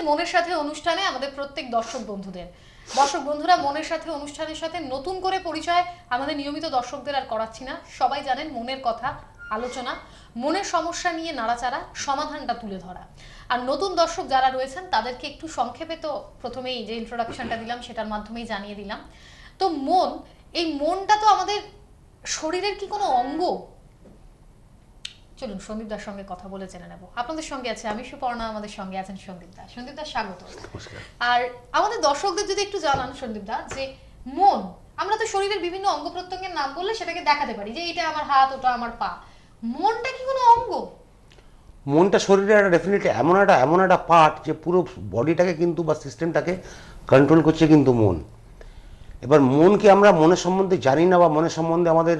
মনের সাথে অনুষ্ঠানে আমাদের প্রত্যেক দর্শক বন্ধুরা মনের সাথে অনুষ্ঠানের সাথে নতুন করে পরিচয় আমাদের নিয়মিত দর্শকদের আর করাচ্ছি না। সবাই জানেন মনের কথা, আলোচনা, মনের সমস্যা নিয়ে নাড়াচাড়া, সমাধানটা তুলে ধরা। আর নতুন দর্শক যারা রয়েছেন তাদেরকে একটু সংক্ষেপে তো প্রথমেই যে ইন্ট্রোডাকশনটা দিলাম সেটার মাধ্যমেই জানিয়ে দিলাম। তো এই মনটা তো আমাদের শরীরের কি কোনো অঙ্গ? চলুন সন্দীপদার সঙ্গে কথা বলে জেনে নেব। আপনাদের সঙ্গে আছে আমি সুপর্ণা, আমাদের সঙ্গে আছেন সন্দীপদা। সন্দীপদা স্বাগত। আর আমাদের দর্শকদের যদি একটু জানান সন্দীপদা, যে মন, আমরা তো শরীরের বিভিন্ন অঙ্গ প্রত্যঙ্গের নাম বললে সেটাকে দেখাতে পারি যে এটা আমার হাত, ওটা আমার পা। মনটা কি কোনো অঙ্গ? মনটা শরীরের একটা ডেফিনেটলি এমন একটা পার্ট যে পুরো বডিটাকে কিন্তু বা সিস্টেমটাকে কন্ট্রোল করছে কিন্তু মন। এবার মনকে আমরা মনের সম্বন্ধে জানি না বা মনের সম্বন্ধে আমাদের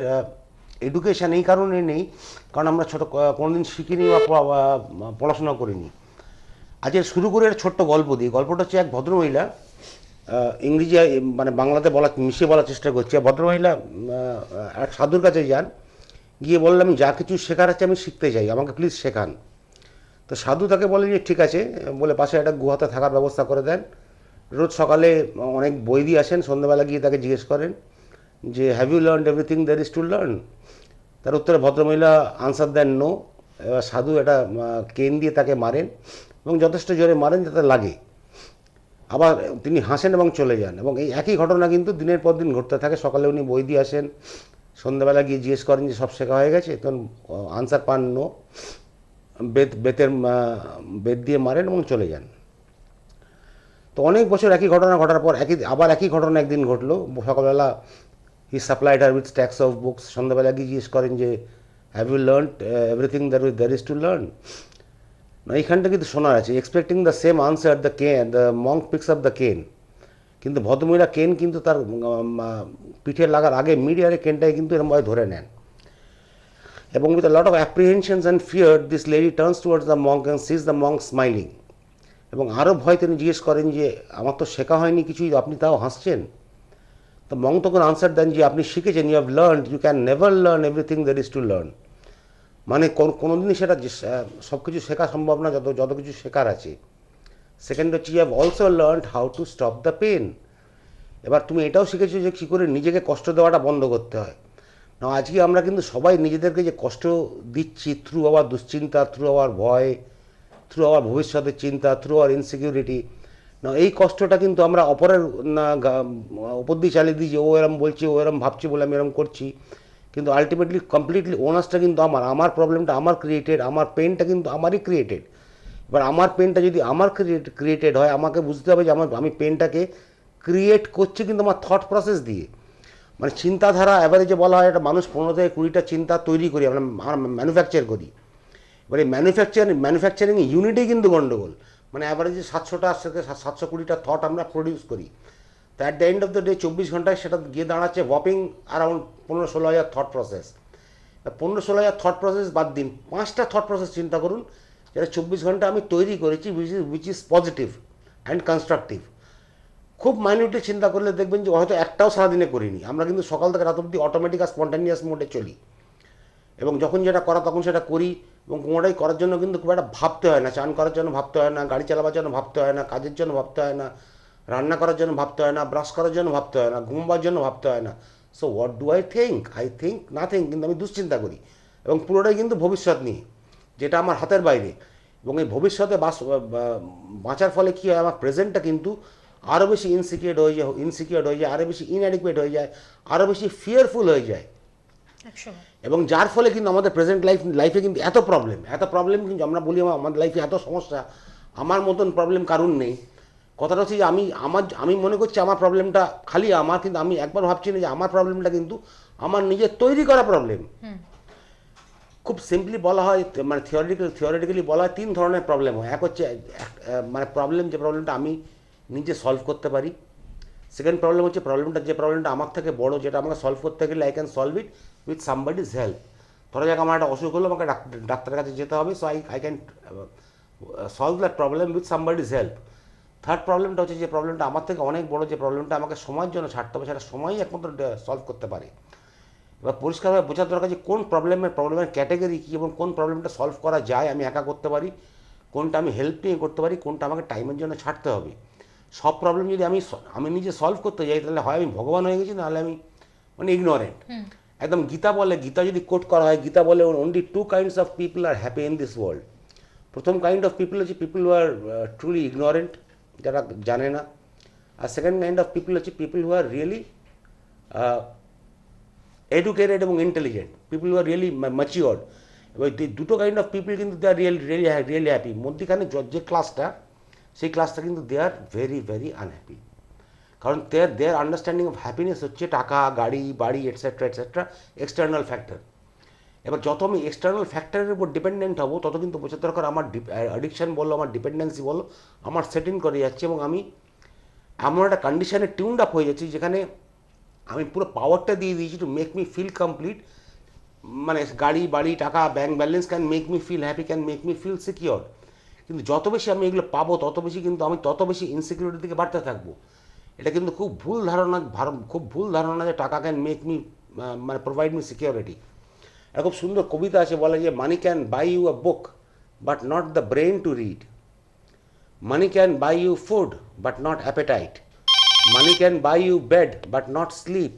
এডুকেশান এই কারণে নেই কারণ আমরা কোনোদিন শিখিনি বা পড়াশোনা করিনি। আজকে শুরু করে একটা ছোট্ট গল্প দিই। গল্পটা হচ্ছে এক ভদ্রমহিলা, ইংরেজি মানে বাংলাতে মিশিয়ে বলার চেষ্টা করছি। ভদ্রমহিলা এক সাধুর কাছে যান, গিয়ে বললাম আমি যা কিছু শেখার আছে আমি শিখতে চাই, আমাকে প্লিজ শেখান। তো সাধু তাকে বলে যে ঠিক আছে, বলে পাশে একটা গুহাতে থাকার ব্যবস্থা করে দেন। রোজ সকালে অনেক বই দিয়ে আসেন, সন্ধ্যাবেলা গিয়ে তাকে জিজ্ঞেস করেন যে have you learn everything there is to learn. তার উত্তরে ভদ্রমহিলা আনসার দেন নো। এবার সাধু একটা কেন দিয়ে তাকে মারেন এবং যথেষ্ট জোরে মারেন যাতে লাগে। আবার তিনি হাসেন এবং চলে যান, এবং এই একই ঘটনা কিন্তু দিনের পর দিন ঘটতে থাকে। সকালে উনি বই দিয়ে আসেন, সন্ধ্যাবেলা গিয়ে জিজ্ঞেস করেন যে সব শেখা হয়ে গেছে, তখন আনসার পান নো। বেত দিয়ে মারেন এবং চলে যান। তো অনেক বছর একই ঘটনা ঘটার পর আবার একই ঘটনা একদিন ঘটলো। সকালবেলা he supplied her with stacks of books. সন্ধ্যাবেলা গিয়ে জিজ্ঞেস করেন যে have you learn everything there is to learn. এইখানটা কিন্তু শোনা আছে expecting the same answer the monk picks up the cane. কিন্তু ভদ্রমহিলা কেন কিন্তু তার পিঠে লাগার আগে মিডিয়ারে কেনটাকে কিন্তু এরমভাবে ধরে নেন, এবং with a lot of apprehensions and fear this lady turns towards the monk and sees the monk smiling. এবং আরও ভয় তিনি জিজ্ঞেস করেন যে আমার তো শেখা হয়নি কিছুই, আপনি তাও হাসছেন। তো মঙ্ক তখন আনসার দেন যে আপনি শিখেছেন, you have learn, you can never learn everything that is to learn. মানে কোনোদিনই সেটা সব কিছু শেখা সম্ভব না যত কিছু শেখার আছে। সেকেন্ড হচ্ছে you have also learn how to stop the pain. এবার তুমি এটাও শিখেছো যে কী করে নিজেকে কষ্ট দেওয়াটা বন্ধ করতে হয়। না, আজকে আমরা কিন্তু সবাই নিজেদেরকে যে কষ্ট দিচ্ছি থ্রু আওয়ার দুশ্চিন্তা, থ্রু আওয়ার ভয়, থ্রু আওয়ার ভবিষ্যতের চিন্তা, থ্রু আওয়ার ইনসিকিউরিটি। না, এই কষ্টটা কিন্তু আমরা অপরের উপর দিয়ে চালিয়ে দিই যে ও এরম বলছে, ও এরম ভাবছে বলে আমি এরম করছি। কিন্তু আলটিমেটলি কমপ্লিটলি ওনার্সটা কিন্তু আমার প্রবলেমটা আমার ক্রিয়েটেড, আমার পেনটা কিন্তু আমারই ক্রিয়েটেড। এবার আমার পেনটা যদি আমার ক্রিয়েটেড হয়, আমাকে বুঝতে হবে যে আমি পেনটাকে ক্রিয়েট করছি কিন্তু আমার থট প্রসেস দিয়ে। মানে চিন্তাধারা অ্যাভারেজে বলা হয় একটা মানুষ 15 থেকে 20টা চিন্তা তৈরি করি, আমরা ম্যানুফ্যাকচার করি। এবার এই ম্যানুফ্যাকচারিং ইউনিটেই কিন্তু গণ্ডগোল। মানে অ্যাভারেজে 700টা থেকে 720টা থট আমরা প্রডিউস করি। তো at the end of the day 24 ঘন্টায় সেটা গিয়ে দাঁড়াচ্ছে ওয়াপিং অ্যারাউন্ড 15-16 হাজার থট প্রসেস। 15-16 হাজার থট প্রসেস বাদ দিন, 5টা থট প্রসেস চিন্তা করুন যেটা 24 ঘন্টা আমি তৈরি করেছি, which is positive and constructive. খুব মাইনিউটলি চিন্তা করলে দেখবেন যে হয়তো একটাও সারাদিনে করিনি। আমরা কিন্তু সকাল থেকে রাত অবধি অটোমেটিক আর স্পন্টানিয়াস মোডে চলি, এবং যখন যেটা করা তখন সেটা করি। এবং কোনোটাই করার জন্য কিন্তু খুব একটা ভাবতে হয় না। চান করার জন্য ভাবতে হয় না, গাড়ি চালাবার জন্য ভাবতে হয় না, কাজের জন্য ভাবতে হয় না, রান্না করার জন্য ভাবতে হয় না, ব্রাশ করার জন্য ভাবতে হয় না, ঘুমবার জন্য ভাবতে হয় না। So what do I think nothing. কিন্তু আমি দুশ্চিন্তা করি, এবং পুরোটাই কিন্তু ভবিষ্যৎ নিয়ে, যেটা আমার হাতের বাইরে। এবং এই ভবিষ্যতে বাঁচার ফলে কী হয়, আমার প্রেজেন্টটা কিন্তু আরও বেশি ইনসিকিউর হয়ে যায়, আরও বেশি ইনঅ্যাডিকুয়েট হয়ে যায়, আরও বেশি ফিয়ারফুল হয়ে যায়। এবং যার ফলে কিন্তু আমাদের প্রেজেন্ট লাইফে কিন্তু এত প্রবলেম কিন্তু আমরা বলি আমাদের লাইফে এত সমস্যা, আমার মতন প্রবলেম কারণ নেই। কথাটা হচ্ছে যে আমি মনে করছি আমার প্রবলেমটা খালি আমার, কিন্তু আমি একবার ভাবছি না যে আমার প্রবলেমটা কিন্তু আমার নিজের তৈরি করা প্রবলেম। খুব সিম্পলি বলা হয়, মানে থিওরিটিক্যালি বলা হয় 3 ধরনের প্রবলেম হয়। এক হচ্ছে মানে যে প্রবলেমটা আমি নিজে সলভ করতে পারি। সেকেন্ড প্রবলেম হচ্ছে যে প্রবলেমটা আমার থেকে বড়, যেটা আমাকে সলভ করতে গেলে I can solve it with somebody's help. ধরা যাক আমার একটা অসুখ হলো, আমাকে ডাক্তারের কাছে যেতে হবে, so I can solve that problem with somebody's help. Third প্রবলেমটা হচ্ছে যে প্রবলেমটা আমার থেকে অনেক বড়, যে প্রবলেমটা আমাকে সময়ের জন্য ছাড়তে হবে, সেটা সময়ই একমাত্র সলভ করতে পারে। এবার পরিষ্কারভাবে বোঝার দরকার যে কোন প্রবলেমের ক্যাটাগরি কী এবং কোন প্রবলেমটা সলভ করা যায় আমি একা করতে পারি, কোনটা আমি হেল্প নিয়ে করতে পারি, কোনটা আমাকে টাইমের জন্য ছাড়তে হবে। সব প্রবলেম যদি আমি নিজে সলভ করতে যাই, তাহলে হয় আমি ভগবান হয়ে গেছি, নাহলে আমি মানে ইগনোরেন্ট। একদম গীতা বলে, গীতা যদি কোট করা হয়, গীতা বলে only two kinds of people are happy in this world. প্রথম কাইন্ড অফ পিপল হচ্ছে people who are truly ignorant, যারা জানে না। আর সেকেন্ড কাইন্ড অফ পিপল হচ্ছে people who are really educated এবং intelligent, people who are really matured. এবার দুটো কাইন্ড অফ পিপল কিন্তু দে আর রিয়েলি হ্যাপি। মধ্যিখানে যে ক্লাসটা, সেই ক্লাসটা কিন্তু দে আর ভেরি ভেরি আনহ্যাপি। কারণ দেয়ার আন্ডারস্ট্যান্ডিং অফ হ্যাপিনেস হচ্ছে টাকা, গাড়ি, বাড়ি, এটসেট্রা এটসেট্রা, এক্সটার্নাল ফ্যাক্টর। এবার যত আমি এক্সটার্নাল ফ্যাক্টরের উপর ডিপেন্ডেন্ট হবো, তত কিন্তু বোঝার দরকার আমার অ্যাডিকশান বলো, আমার ডিপেন্ডেন্সি বলো, আমার সেটিং করে যাচ্ছে, এবং আমি এমন একটা কন্ডিশনে টিউনড আপ হয়ে যাচ্ছি যেখানে আমি পুরো পাওয়ারটা দিয়ে দিয়েছি to make me feel complete. মানে গাড়ি, বাড়ি, টাকা, bank balance can make me feel happy, can make me feel secure. কিন্তু যত বেশি আমি এগুলো পাবো, তত বেশি কিন্তু আমি তত বেশি ইনসিকিউরিটির দিকে বাড়তে থাকবো। এটা কিন্তু খুব ভুল ধারণা যে টাকা ক্যান মেক মি মানে প্রোভাইড মি সিকিউরিটি। একটা খুব সুন্দর কবিতা আছে, বলে যে money can buy you a book but not the brain to read. Money can buy you food but not appetite. Money can buy you bed but not sleep.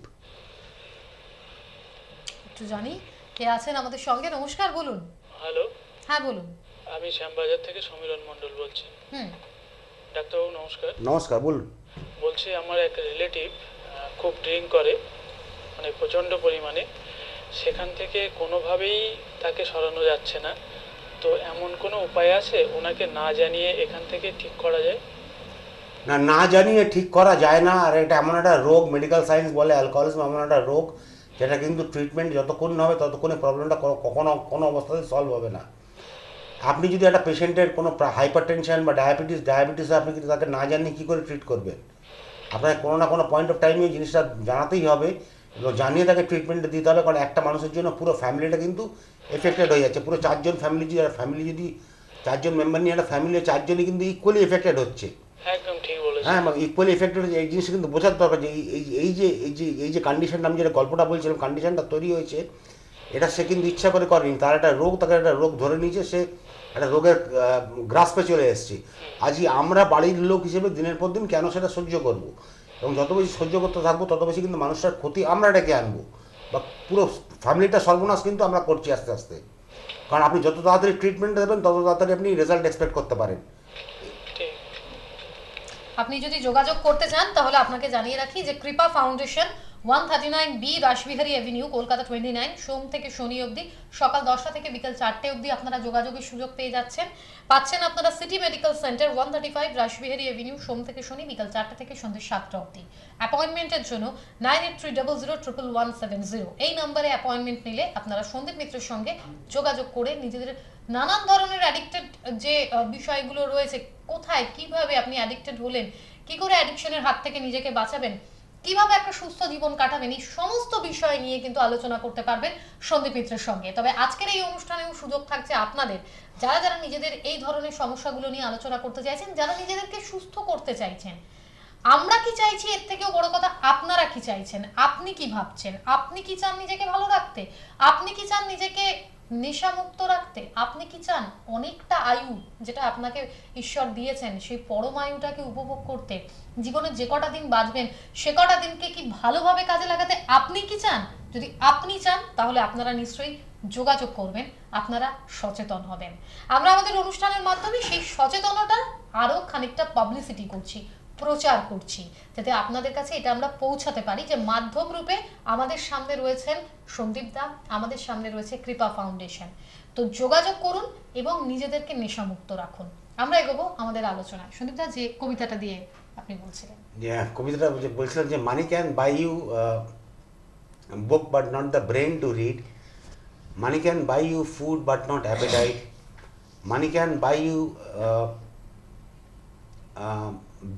একটু জানি কে আছেন আমাদের সঙ্গে। নমস্কার, বলুন। হ্যালো, হ্যাঁ বলুন। আমি শ্যামবাজার থেকে সমীরণ মণ্ডল বলছি। ডাক্তারবাবু নমস্কার। নমস্কার, বলুন। বলছি আমার এক রিলেটিভ খুব ড্রিঙ্ক করে, মানে প্রচণ্ড পরিমাণে। সেখান থেকে কোনোভাবেই তাকে সরানো যাচ্ছে না। তো এমন কোনো উপায় আছে ওনাকে না জানিয়ে এখান থেকে ঠিক করা যায়? না, না জানিয়ে ঠিক করা যায় না। আর এটা এমন একটা রোগ, মেডিকেল সায়েন্স বলে অ্যালকোহলিজম এমন একটা রোগ, যেটা কিন্তু ট্রিটমেন্ট যতক্ষণ না হবে ততক্ষণে প্রবলেমটা কখনো কোনো অবস্থাতে সলভ হবে না। আপনি যদি একটা পেশেন্টের কোনো হাইপার টেনশন বা ডায়াবেটিস আপনি কিন্তু তাকে না জানিয়ে কী করে ট্রিট করবেন? আপনার কোনো না কোনো পয়েন্ট অফ টাইমে এই জিনিসটা জানাতেই হবে এবং জানিয়ে তাকে ট্রিটমেন্টটা দিতে হবে। কারণ একটা মানুষের জন্য পুরো ফ্যামিলিটা কিন্তু এফেক্টেড হয়ে যাচ্ছে। পুরো চারজন যদি চারজন মেম্বার নিয়ে একটা ফ্যামিলি, চারজনই কিন্তু ইকুয়ালি এফেক্টেড হচ্ছে। একদম ঠিক বলেছেন। হ্যাঁ, ইকুয়ালি এফেক্টেড হচ্ছে। এই জিনিসটা কিন্তু বোঝার দরকার যে এই যে কন্ডিশনটা, আমি যেটা গল্পটা বলছিলাম, কন্ডিশনটা তৈরি হয়েছে, এটা সে কিন্তু ইচ্ছা করে করেনি। তার একটা রোগ, তাকে একটা রোগ ধরে নিয়েছে, সে একটা রোগের গ্রাসপে চলে এসেছে। আজই আমরা বাড়ির লোক হিসেবে দিনের পর দিন কেন সেটা সহ্য করব? এবং যত বেশি সহ্য করতে থাকবো, তত বেশি কিন্তু মানুষটার ক্ষতি আমরা ডেকে আনবো, বা পুরো ফ্যামিলিটা সর্বনাশ কিন্তু আমরা করছি আস্তে আস্তে। কারণ আপনি যত তাড়াতাড়ি ট্রিটমেন্ট দেবেন, তত তাড়াতাড়ি আপনি রেজাল্ট এক্সপেক্ট করতে পারেন। ঠিক। আপনি যদি যোগাযোগ করতে চান তাহলে আপনাকে জানিয়ে রাখি যে কৃপা foundation, 139B Rashbehari Avenue, Kolkata 29, সোম থেকে শনি অবধি সকাল 10টা থেকে বিকাল 4টে অবধি আপনারা যোগাযোগের সুযোগ পেয়ে পাচ্ছেন আপনারা City Medical Centre, 135 Rashbehari Avenue, সোম থেকে শনি বিকাল 4টা থেকে সন্ধ্যে 7টা অবধি। অ্যাপয়েন্টমেন্টের জন্য 9830011170 এই নম্বরে অ্যাপয়েন্টমেন্ট নিলে আপনারা সন্দীপ মিত্রের সঙ্গে যোগাযোগ করে নিজেদের নানান ধরনের অ্যাডিক্টেড যে বিষয়গুলো রয়েছে, কোথায় কিভাবে আপনি অ্যাডিক্টেড হলেন, কি করে অ্যাডিকশনের হাত থেকে নিজেকে বাঁচাবেন, কিভাবে একটা সুস্থ জীবন কাটাবেন, এই সমস্ত বিষয় নিয়ে কিন্তু আলোচনা করতে পারবেন সন্দীপ মিত্রের সঙ্গে। তবে আজকের এই অনুষ্ঠানেও সুযোগ থাকছে আপনাদের, যারা যারা নিজেদের এই ধরনের সমস্যাগুলো নিয়ে আলোচনা করতে চাইছেন, যারা নিজেদেরকে সুস্থ করতে চাইছেন। আমরা কি চাইছি, এর থেকেও বড় কথা আপনারা কি চাইছেন, আপনি কি ভাবছেন, আপনি কি চান নিজেকে ভালো রাখতে, আপনি কি চান নিজেকে নেশামুক্ত রাখতে, আপনি কি চান অনেকটা আয়ু যেটা আপনাকে ঈশ্বর দিয়েছেন সেই পরম আয়ুটাকে উপভোগ করতে, জীবনে যে কটা দিন বাঁচবেন সে কটা দিনকে কি ভালোভাবে কাজে লাগাতে আপনি কি চান? যদি আপনি চান তাহলে আপনারা নিশ্চয়ই যোগাযোগ করবেন, আপনারা সচেতন হবেন। আমরা আমাদের অনুষ্ঠানের মাধ্যমে সেই সচেতনতা আরো খানিকটা পাবলিসিটি করছি, প্রচার করছি, যাতে আপনাদের কাছে এটা আমরা পৌঁছাতে পারি যে মাধ্যম রূপে আমাদের সামনে রয়েছেন সন্দীপ দা, আমাদের সামনে রয়েছে কৃপা ফাউন্ডেশন। তো যোগাযোগ করুন এবং নিজেদেরকে নেশামুক্ত রাখুন। আমরা এগোবো আমাদের আলোচনায়। সন্দীপ দা, যে কবিতাটা দিয়ে আপনি বলছিলেন, কবিতাটা বলছিলাম যে money can buy you book but not the brain to read. Money can buy you food but not appetite. Money can buy you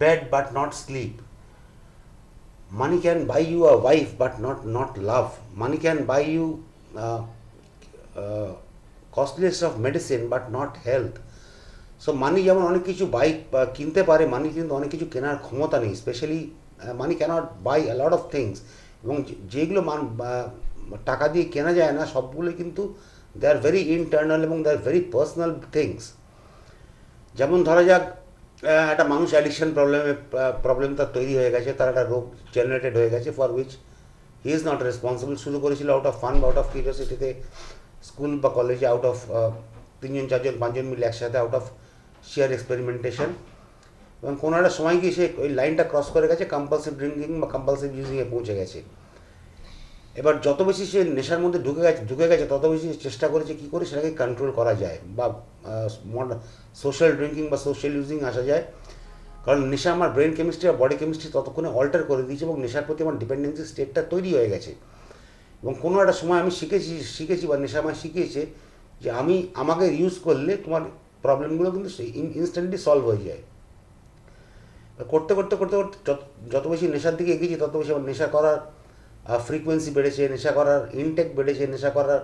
bed but not sleep. Money can buy you a wife but not love. Money can buy you costliest of medicine but not health. So money যেমন অনেক কিছু কিনতে পারে, মানি কিন্তু অনেক কিছু কেনার ক্ষমতা নেই। Specially money cannot buy a lot of things. এবং যেগুলো টাকা দিয়ে কেনা যায় না, সবগুলো কিন্তু দে আর ভেরি ইন্টারনাল এবং দে আর ভেরি পার্সোনাল থিংস। যেমন ধরা যাক একটা মানুষ অ্যাডিকশন প্রবলেম তার তৈরি হয়ে গেছে, তার একটা রোগ জেনারেটেড হয়ে গেছে, for which he is not responsible. শুরু করেছিল আউট অফ ফান বা আউট অফ কিউরিওসিটিতে, স্কুল বা কলেজে আউট অফ 3জন 4জন 5জন মিলে একসাথে, আউট অফ শিয়ার এক্সপেরিমেন্টেশন, এবং কোনো একটা সময় গিয়ে সে ওই লাইনটা ক্রস করে গেছে, কম্পালসিভ ড্রিঙ্কিং বা কম্পালসিভ ইউজিংয়ে পৌঁছে গেছে। এবার যত বেশি সে নেশার মধ্যে ঢুকে গেছে তত বেশি চেষ্টা করেছে কী করে সেটাকে কন্ট্রোল করা যায়, বা সোশ্যাল ড্রিঙ্কিং বা সোশ্যাল ইউজিং আসা যায়। কারণ নেশা আমার ব্রেন কেমিস্ট্রি আর বডি কেমিস্ট্রি ততক্ষণে অল্টার করে দিয়েছে, এবং নেশার প্রতি আমার ডিপেন্ডেন্সি স্টেটটা তৈরি হয়ে গেছে। এবং কোনো একটা সময় আমি শিখেছি বা নেশা আমায় শিখিয়েছে যে আমাকে ইউজ করলে তোমার প্রবলেমগুলো কিন্তু ইনস্ট্যান্টলি সলভ হয়ে যায়। করতে করতে করতে করতে যত বেশি নেশার দিকে এগিয়েছি তত বেশি আমার নেশা করার ফ্রিকোয়েন্সি বেড়েছে, নেশা করার ইনটেক বেড়েছে, নেশা করার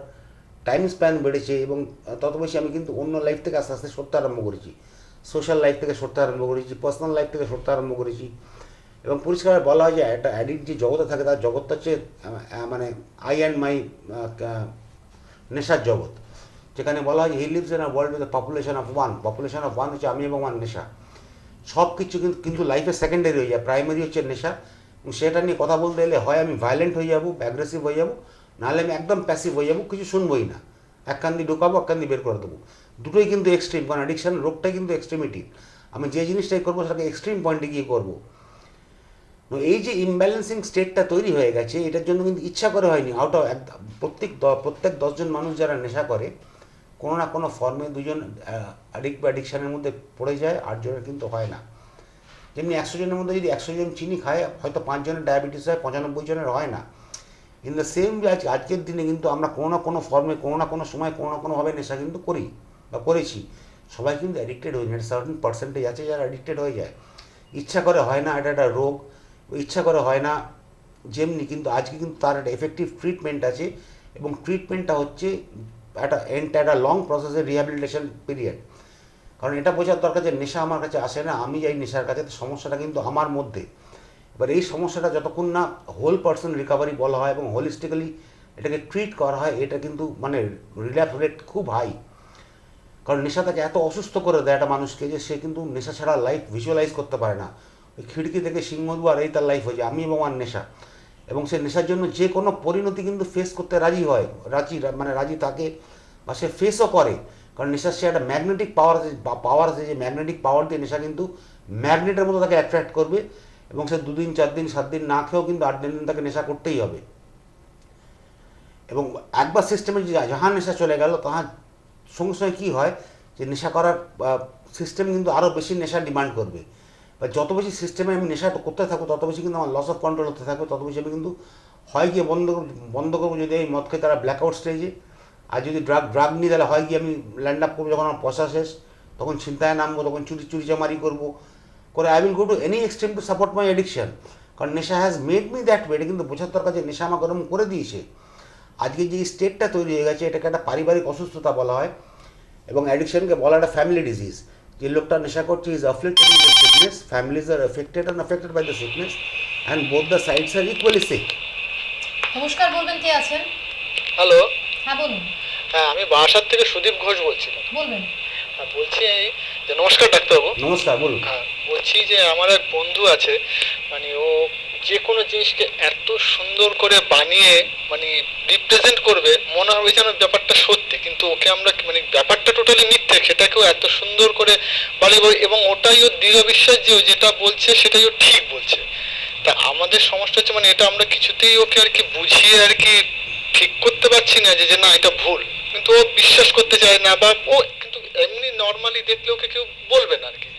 টাইম স্প্যান বেড়েছে, এবং তত বেশি আমি কিন্তু অন্য লাইফ থেকে আস্তে আস্তে সরতে আরম্ভ করেছি। সোশ্যাল লাইফ থেকে সরতে আরম্ভ করেছি, পার্সোনাল লাইফ থেকে সরতে আরম্ভ করেছি। এবং পরিষ্কার বলা হয় যে একটা অ্যাডিক্ট যে জগতে থাকে তার জগৎটা হচ্ছে মানে আই অ্যান্ড মাই নেশার জগৎ, যেখানে বলা হয় he lives in a world with population of one হচ্ছে আমি এবং আমার নেশা। সব কিছু কিন্তু লাইফে সেকেন্ডারি হয়ে যায়, প্রাইমারি হচ্ছে নেশা। এবং সেটা নিয়ে কথা বলতে গেলে হয় আমি ভায়োলেন্ট হয়ে যাবো, অ্যাগ্রেসিভ হয়ে যাবো, নাহলে আমি একদম প্যাসিভ হয়ে যাবো, কিছু শুনবোই না, এক কান দিয়ে ঢোকাবো, এক কান দিয়ে বের করে দেবো। দুটোই কিন্তু এক্সট্রিম, কারণ অ্যাডিকশন রোগটাই কিন্তু এক্সট্রিমিটি। আমি যে জিনিসটাই করবো সেটাকে এক্সট্রিম পয়েন্টে গিয়ে করবো। এই যে ইমব্যালেন্সিং স্টেটটা তৈরি হয়ে গেছে, এটার জন্য কিন্তু ইচ্ছা করে হয়নি। আউট অফ প্রত্যেক 10জন মানুষ যারা নেশা করে কোনো না কোনো ফর্মে 2জন অ্যাডিক্ট বা অ্যাডিকশানের মধ্যে পড়ে যায়, 8জনের কিন্তু হয় না। যেমনি 100 জনের মধ্যে যদি 100 জন চিনি খায়, হয়তো 5 জনের ডায়াবেটিস হয়, 95 জনের হয় না। ইন দ্য সেম যে আজকের দিনে কিন্তু আমরা কোনো না কোনো ফর্মে, কোনো না কোনো সময়, কোনো না কোনোভাবে নেশা কিন্তু করি বা করেছি। সবাই কিন্তু অ্যাডিক্টেড হয়ে যায়, সার্টেন পার্সেন্টেজ আছে যারা অ্যাডিক্টেড হয়ে যায়। ইচ্ছা করে হয় না, এটা একটা রোগ, ইচ্ছা করে হয় না। যেমনি কিন্তু আজকে কিন্তু তার একটা এফেক্টিভ ট্রিটমেন্ট আছে, এবং ট্রিটমেন্টটা হচ্ছে একটা লং প্রসেসের রিহ্যাবিলিটেশন পিরিয়ড। কারণ এটা বোঝার দরকার যে নেশা আমার কাছে আসে না, আমি যাই নেশার কাছে, সমস্যাটা কিন্তু আমার মধ্যে। এবার এই সমস্যাটা যতক্ষণ না হোল পার্সন রিকভারি বলা হয় এবং হোলিস্টিক্যালি এটাকে ট্রিট করা হয়, এটা কিন্তু মানে রিল্যাপস রেট খুব হাই। কারণ নেশা তাকে এত অসুস্থ করে দেয় একটা মানুষকে যে সে কিন্তু নেশা ছাড়া লাইফ ভিজুয়ালাইজ করতে পারে না। ওই খিড়কি থেকে সিংহদুয়ার এই তার লাইফ হয়ে যায়, আমি এবং আমার নেশা। এবং সে নেশার জন্য যে কোনো পরিণতি কিন্তু ফেস করতে রাজি হয়, রাজি থাকে, বা সে ফেসও করে। কারণ নেশার সে একটা ম্যাগনেটিক পাওয়ার আছে, যে ম্যাগনেটিক পাওয়ার দিয়ে নেশা কিন্তু ম্যাগনেটের মতো তাকে অ্যাট্রাক্ট করবে, এবং সে 2 দিন 4 দিন 7 দিন না খেয়েও কিন্তু 8 দিন তাকে নেশা করতেই হবে। এবং একবার সিস্টেমে যাহা নেশা চলে গেল, তাহার সঙ্গে সঙ্গে কী হয় যে নেশা করার সিস্টেম কিন্তু আরও বেশি নেশা ডিমান্ড করবে। বা যত বেশি সিস্টেমে আমি নেশা করতে থাকবো তত বেশি কিন্তু আমার লস অফ কন্ট্রোল হতে থাকবে, তত বেশি আমি কিন্তু হয় গিয়ে বন্ধ করবো যদি এই মদ খেয়ে তারা ব্ল্যাকআউট স্টেজে, আর যদি ড্রাগ নিয়ে তাহলে হয় গিয়ে আমি ল্যান্ড আপ করবো, যখন আমার পয়সা শেষ তখন চিন্তায় নামবো, তখন চুরিচামারি করবো করে I will go to any extreme to support my addiction. কারণ নেশা has made me that way. এটা কিন্তু বোঝার দরকার যে নেশা আমাকে ওরকম করে দিয়েছে। আজকে যে স্টেটটা তৈরি হয়ে গেছে এটাকে একটা পারিবারিক অসুস্থতা বলা হয়, এবং অ্যাডিকশনকে বলা একটা ফ্যামিলি ডিজিজ। যে লোকটা নেশা করছে is afflicted with the sickness, families are affected by the sickness, and both the sides are equally sick. নমস্কার, বলবেন কে আছেন? হ্যালো, হ্যাঁ বলুন। হ্যাঁ আমি বারাসাত থেকে সুদীপ ঘোষ বলছিলাম। বলবেন। হ্যাঁ বলছি যে নমস্কার ডাক্তারবাবু। নমস্কার, বলুন। হ্যাঁ বলছি যে আমার এক বন্ধু আছে, মানে ও যে কোনো জিনিসকে এত সুন্দর করে বানিয়ে মানে রিপ্রেজেন্ট করবে, মনে হবে যেন ব্যাপারটা সত্যি, কিন্তু ওকে আমরা মানে ব্যাপারটা টোটালি মিথ্যে, সেটাকেও এত সুন্দর করে বানিয়ে, এবং ওটাই ওর দৃঢ় বিশ্বাস যে ও যেটা বলছে সেটাই ও ঠিক বলছে। তা আমাদের সমস্যা হচ্ছে মানে এটা আমরা কিছুতেই ওকে আর কি বুঝিয়ে আর কি ঠিক করতে পারছি না যে না এটা ভুল, কিন্তু ও বিশ্বাস করতে চায় না, বা ও কিন্তু এমনি নর্মালি দেখলে ওকে কেউ বলবে না আর কি।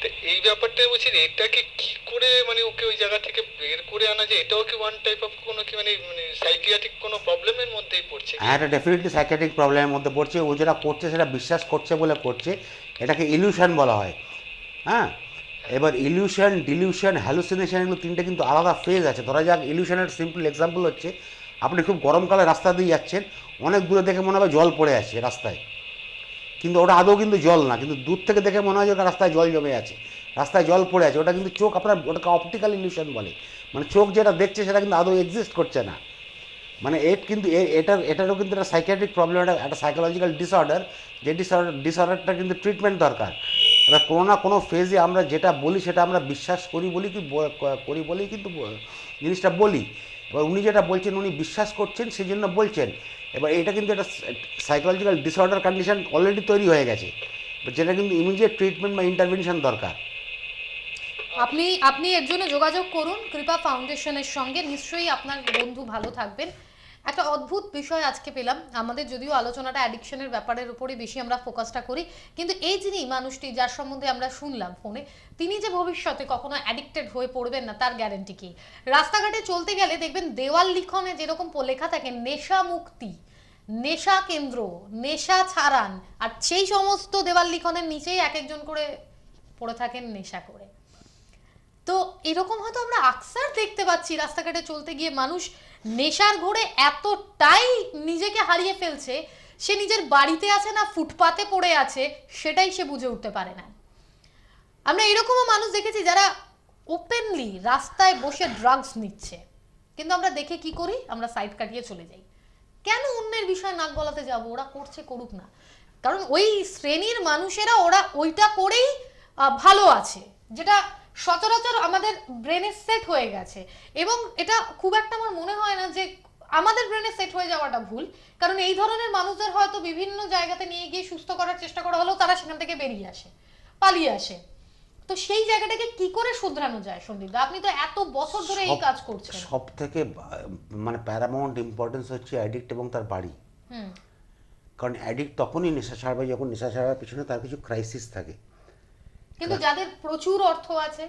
তো এই ব্যাপারটা বলছি এটাকে কি করে মানে ওকে ওই জায়গা থেকে বের করে আনা যায়, এটাও কি ওয়ান টাইপ অফ কোনো কি মানে সাইকিয়াট্রিক কোনো প্রবলেমের মধ্যেই পড়ছে? হ্যাঁ, এটা ডেফিনেটলি সাইকিয়াট্রিক প্রবলেমের মধ্যে পড়ছে। ও যেটা করছে সেটা বিশ্বাস করছে বলে করছে, এটাকে ইলিউশন বলা হয়। হ্যাঁ, এবার ইলিউশন, ডিলিউশন, হ্যালুসিনেশন, এগুলো 3টে কিন্তু আলাদা ফেজ আছে। ধরা যাক ইলিউশনের সিম্পল এক্সাম্পল হচ্ছে আপনি খুব গরমকালে রাস্তা দিয়ে যাচ্ছেন, অনেক দূরে দেখে মনে হবে জল পড়ে আছে রাস্তায়, কিন্তু ওটা আদৌ কিন্তু জল না, কিন্তু দূর থেকে দেখে মনে হয় যে ওটা রাস্তায় জল জমে আছে, রাস্তায় জল পড়ে আছে। ওটা কিন্তু চোখ আপনার, ওটাকে অপটিক্যাল ইলিউশন বলে। মানে চোখ যেটা দেখছে সেটা কিন্তু আদৌ এক্সিস্ট করছে না। মানে কিন্তু এটারও কিন্তু একটা সাইকিয়াট্রিক প্রবলেম, একটা সাইকোলজিক্যাল ডিসঅর্ডার, যে ডিসঅর্ডারটা কিন্তু ট্রিটমেন্ট দরকার। এবার কোনো না কোনো ফেজে আমরা যেটা বলি সেটা আমরা বিশ্বাস করি বলি কি করি বলেই কিন্তু জিনিসটা বলি। এবার উনি যেটা বলছেন উনি বিশ্বাস করছেন সেই জন্য বলছেন। এবার এটা কিন্তু একটা সাইকোলজিক্যাল ডিসঅর্ডার কন্ডিশন অলরেডি তৈরি হয়ে গেছে, যেটা কিন্তু ইমিডিয়েট ট্রিটমেন্ট বা ইন্টারভেনশন দরকার। আপনি আপনি এর জন্য যোগাযোগ করুন কৃপা ফাউন্ডেশনের সঙ্গে, নিশ্চয়ই আপনার বন্ধু ভালো থাকবেন। একটা অদ্ভুত বিষয় আজকে পেলাম, আমাদের যদিও আলোচনাটা অ্যাডিকশনের ব্যাপারের উপরই বেশি আমরা ফোকাসটা করি, কিন্তু এই যিনি মানুষটি যার সম্বন্ধে আমরা শুনলাম ফোনে, তিনি যে ভবিষ্যতে কখনো অ্যাডিক্টেড হয়ে পড়বেন না তার গ্যারেন্টি কি? রাস্তাঘাটে চলতে গেলে দেখবেন দেওয়াল লিখনে যেরকম লেখা থাকে নেশা মুক্তি, নেশা কেন্দ্র, নেশা ছাড়ান, আর সেই সমস্ত দেওয়াল লিখনের নিচেই এক একজন করে পড়ে থাকেন নেশা করে। তো এরকম হয়তো আমরা আকসার দেখতে পাচ্ছি রাস্তাঘাটে চলতে গিয়ে মানুষ নেশার ঘোরে এতটাই নিজেকে হারিয়ে ফেলছে, সে নিজের বাড়িতে আছে না ফুটপাতে পড়ে আছে সেটাই সে বুঝে উঠতে পারে না। আমরা এরকমও মানুষ দেখেছি যারা ওপেনলি রাস্তায় বসে ড্রাগস নিচ্ছে, কিন্তু আমরা দেখে কি করি, আমরা সাইড কাটিয়ে চলে যাই। কেন অন্যের বিষয়ে নাক গলাতে যাব? ওরা করছে করুক না, কারণ ওই শ্রেণীর মানুষেরা ওরা ওইটা করেই ভালো আছে, যেটা সচরাচর আমাদের ব্রেনে সেট হয়ে গেছে। এবং এটা খুব একটা আমার মনে হয় না যে আমাদের ব্রেনে সেট হয়ে যাওয়াটা ভুল, কারণ এই ধরনের মানুষদের হয়তো বিভিন্ন জায়গাতে নিয়ে গিয়ে সুস্থ করার চেষ্টা করা হলেও তারা সেখান থেকে বেরিয়ে আসে, পালিয়ে আসে। তো সেই জায়গাটাকে কি করে শুধরানো যায় সন্দীপ দা? আপনি তো এত বছর ধরে এই কাজ করছেন। সব থেকে মানে প্যারামাউন্ট ইম্পর্টেন্স হচ্ছে অ্যাডিক্ট এবং তার বাড়ি। হুম। কারণ অ্যাডিক্ট তখনই নেশা ছাড়বে যখন নেশা ছাড়ার পিছনে তার কিছু ক্রাইসিস থাকে। কিন্তু যাদের প্রচুর অর্থ আছে,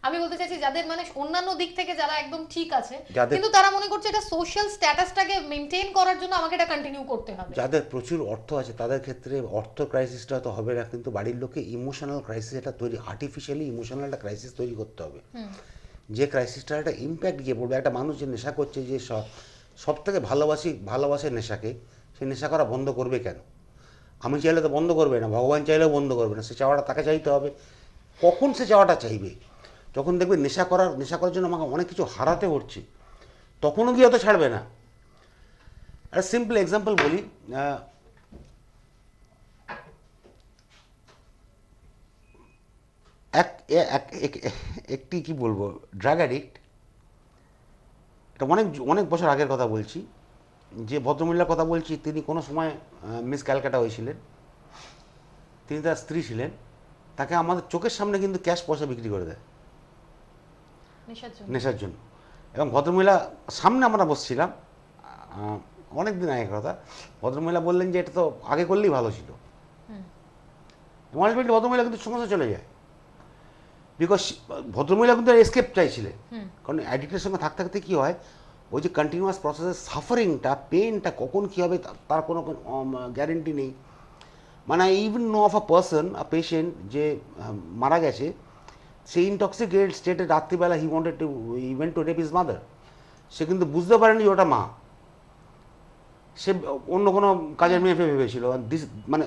আমি বলতে চাইছি যাদের মানে অন্যান্য দিক থেকে যারা একদম ঠিক আছে, কিন্তু তারা মনে করছে এটা সোশ্যাল স্ট্যাটাসটাকে মেইনটেইন করার জন্য আমাকে এটা কন্টিনিউ করতে হবে। যাদের প্রচুর অর্থ আছে তাদের ক্ষেত্রে অর্থ ক্রাইসিসটা তো হবে না, কিন্তু বাড়ির লোকে ইমোশনাল ক্রাইসিস এটা তৈরি, আর্টিফিশিয়ালি ইমোশনাল একটা ক্রাইসিস তৈরি করতে হবে। যে ক্রাইসিসটার একটা ইম্প্যাক্ট গিয়ে পড়বে, একটা মানুষ যে নেশা করছে, যে সব থেকে ভালোবাসে নেশাকে, সে নেশা করা বন্ধ করবে কেন? আমি চাইলে তো বন্ধ করবে না, ভগবান চাইলেও বন্ধ করবে না, সে চাওয়াটা তাকে চাইতে হবে। কখন সে চাওয়াটা চাইবে? যখন দেখবে নেশা করার জন্য আমাকে অনেক কিছু হারাতে হচ্ছে, তখনও গিয়ে হয়তো ছাড়বে না। একটা সিম্পল এক্সাম্পল বলি, একটি কি বলবো, ড্রাগ অ্যাডিক্ট, এটা অনেক বছর আগের কথা বলছি, যে ভদ্রমহিলার কথা বলছি, তিনি কোনো সময় মিস ক্যালকাটা হয়েছিলেন, তিনি তার স্ত্রী ছিলেন, তাকে আমাদের চোখের সামনে কিন্তু ক্যাশ পয়সা বিক্রি করে দেয় নেশার জন্য। এবং ভদ্রমহিলা সামনে আমরা বসছিলাম, অনেক দিন আগের কথা, ভদ্রমহিলা বললেন যে এটা তো আগে করলেই ভালো ছিল। আলটিমেটলি ভদ্রমহিলা কিন্তু সমস্যা চলে যায়, বিকজ ভদ্রমহিলা কিন্তু এসকেপ চাইছিলেন। কারণ অ্যাডিক্টের সঙ্গে থাকতে থাকতে কী হয়, ওই যে কন্টিনিউয়াস প্রসেসের সাফারিংটা, পেনটা কখন কী হবে তার কোনো গ্যারেন্টি নেই। মানে even know of a person, a patient যে মারা গেছে, সেই ইনটক্সিকেটেড স্টেটে রাত্রিবেলা he went to rape his mother. সে কিন্তু বুঝতে পারেনি ওটা মা, সে অন্য কোনো কাজের মেয়ে ভেবেছিল। মানে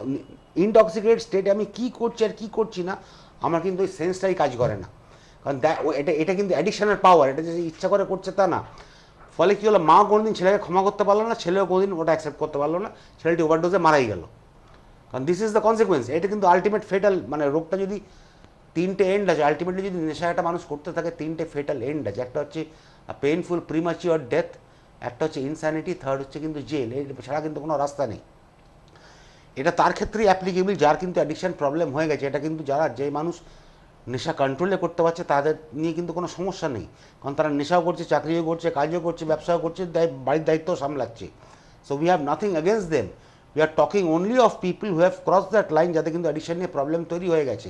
ইনটক্সিকেটেড স্টেটে আমি কী করছি আর কী করছি না, আমার কিন্তু ওই সেন্সটাই কাজ করে না। কারণ এটা কিন্তু অ্যাডিকশনের পাওয়ার, এটা যে ইচ্ছা করে করছে তা না। ফলে কী হলো, মা কোনোদিন ছেলেকে ক্ষমা করতে পারলো না, ছেলেও কোনোদিন ওটা অ্যাকসেপ্ট করতে পারলো না, ছেলেটি ওভারডোজে মারাই গেল। কারণ দিস ইজ দ্য কনসিকুয়েন্স। এটা কিন্তু আলটিমেট ফেটাল, মানে রোগটা যদি তিনটে এন্ড আছে, আলটিমেটলি যদি নেশা একটা মানুষ করতে থাকে, তিনটে ফেটাল এন্ড আছে। একটা হচ্ছে পেইনফুল প্রিম্যাচিওর ডেথ, একটা হচ্ছে ইনস্যানিটি, থার্ড হচ্ছে কিন্তু জেল। এর ছাড়া কিন্তু কোনো রাস্তা নেই। এটা তার ক্ষেত্রেই অ্যাপ্লিকেবল যার কিন্তু অ্যাডিকশন প্রবলেম হয়ে গেছে। এটা কিন্তু যে মানুষ নেশা কন্ট্রোলে করতে পারছে তাদের নিয়ে কিন্তু কোনো সমস্যা নেই, কারণ তারা নেশাও করছে, চাকরিও করছে, কাজও করছে, ব্যবসাও করছে, বাড়ির দায়িত্বও সামলাচ্ছে। So we have nothing against them, we are talking only of people who have cross that line, যাতে কিন্তু অ্যাডিকশন নিয়ে প্রবলেম তৈরি হয়ে গেছে।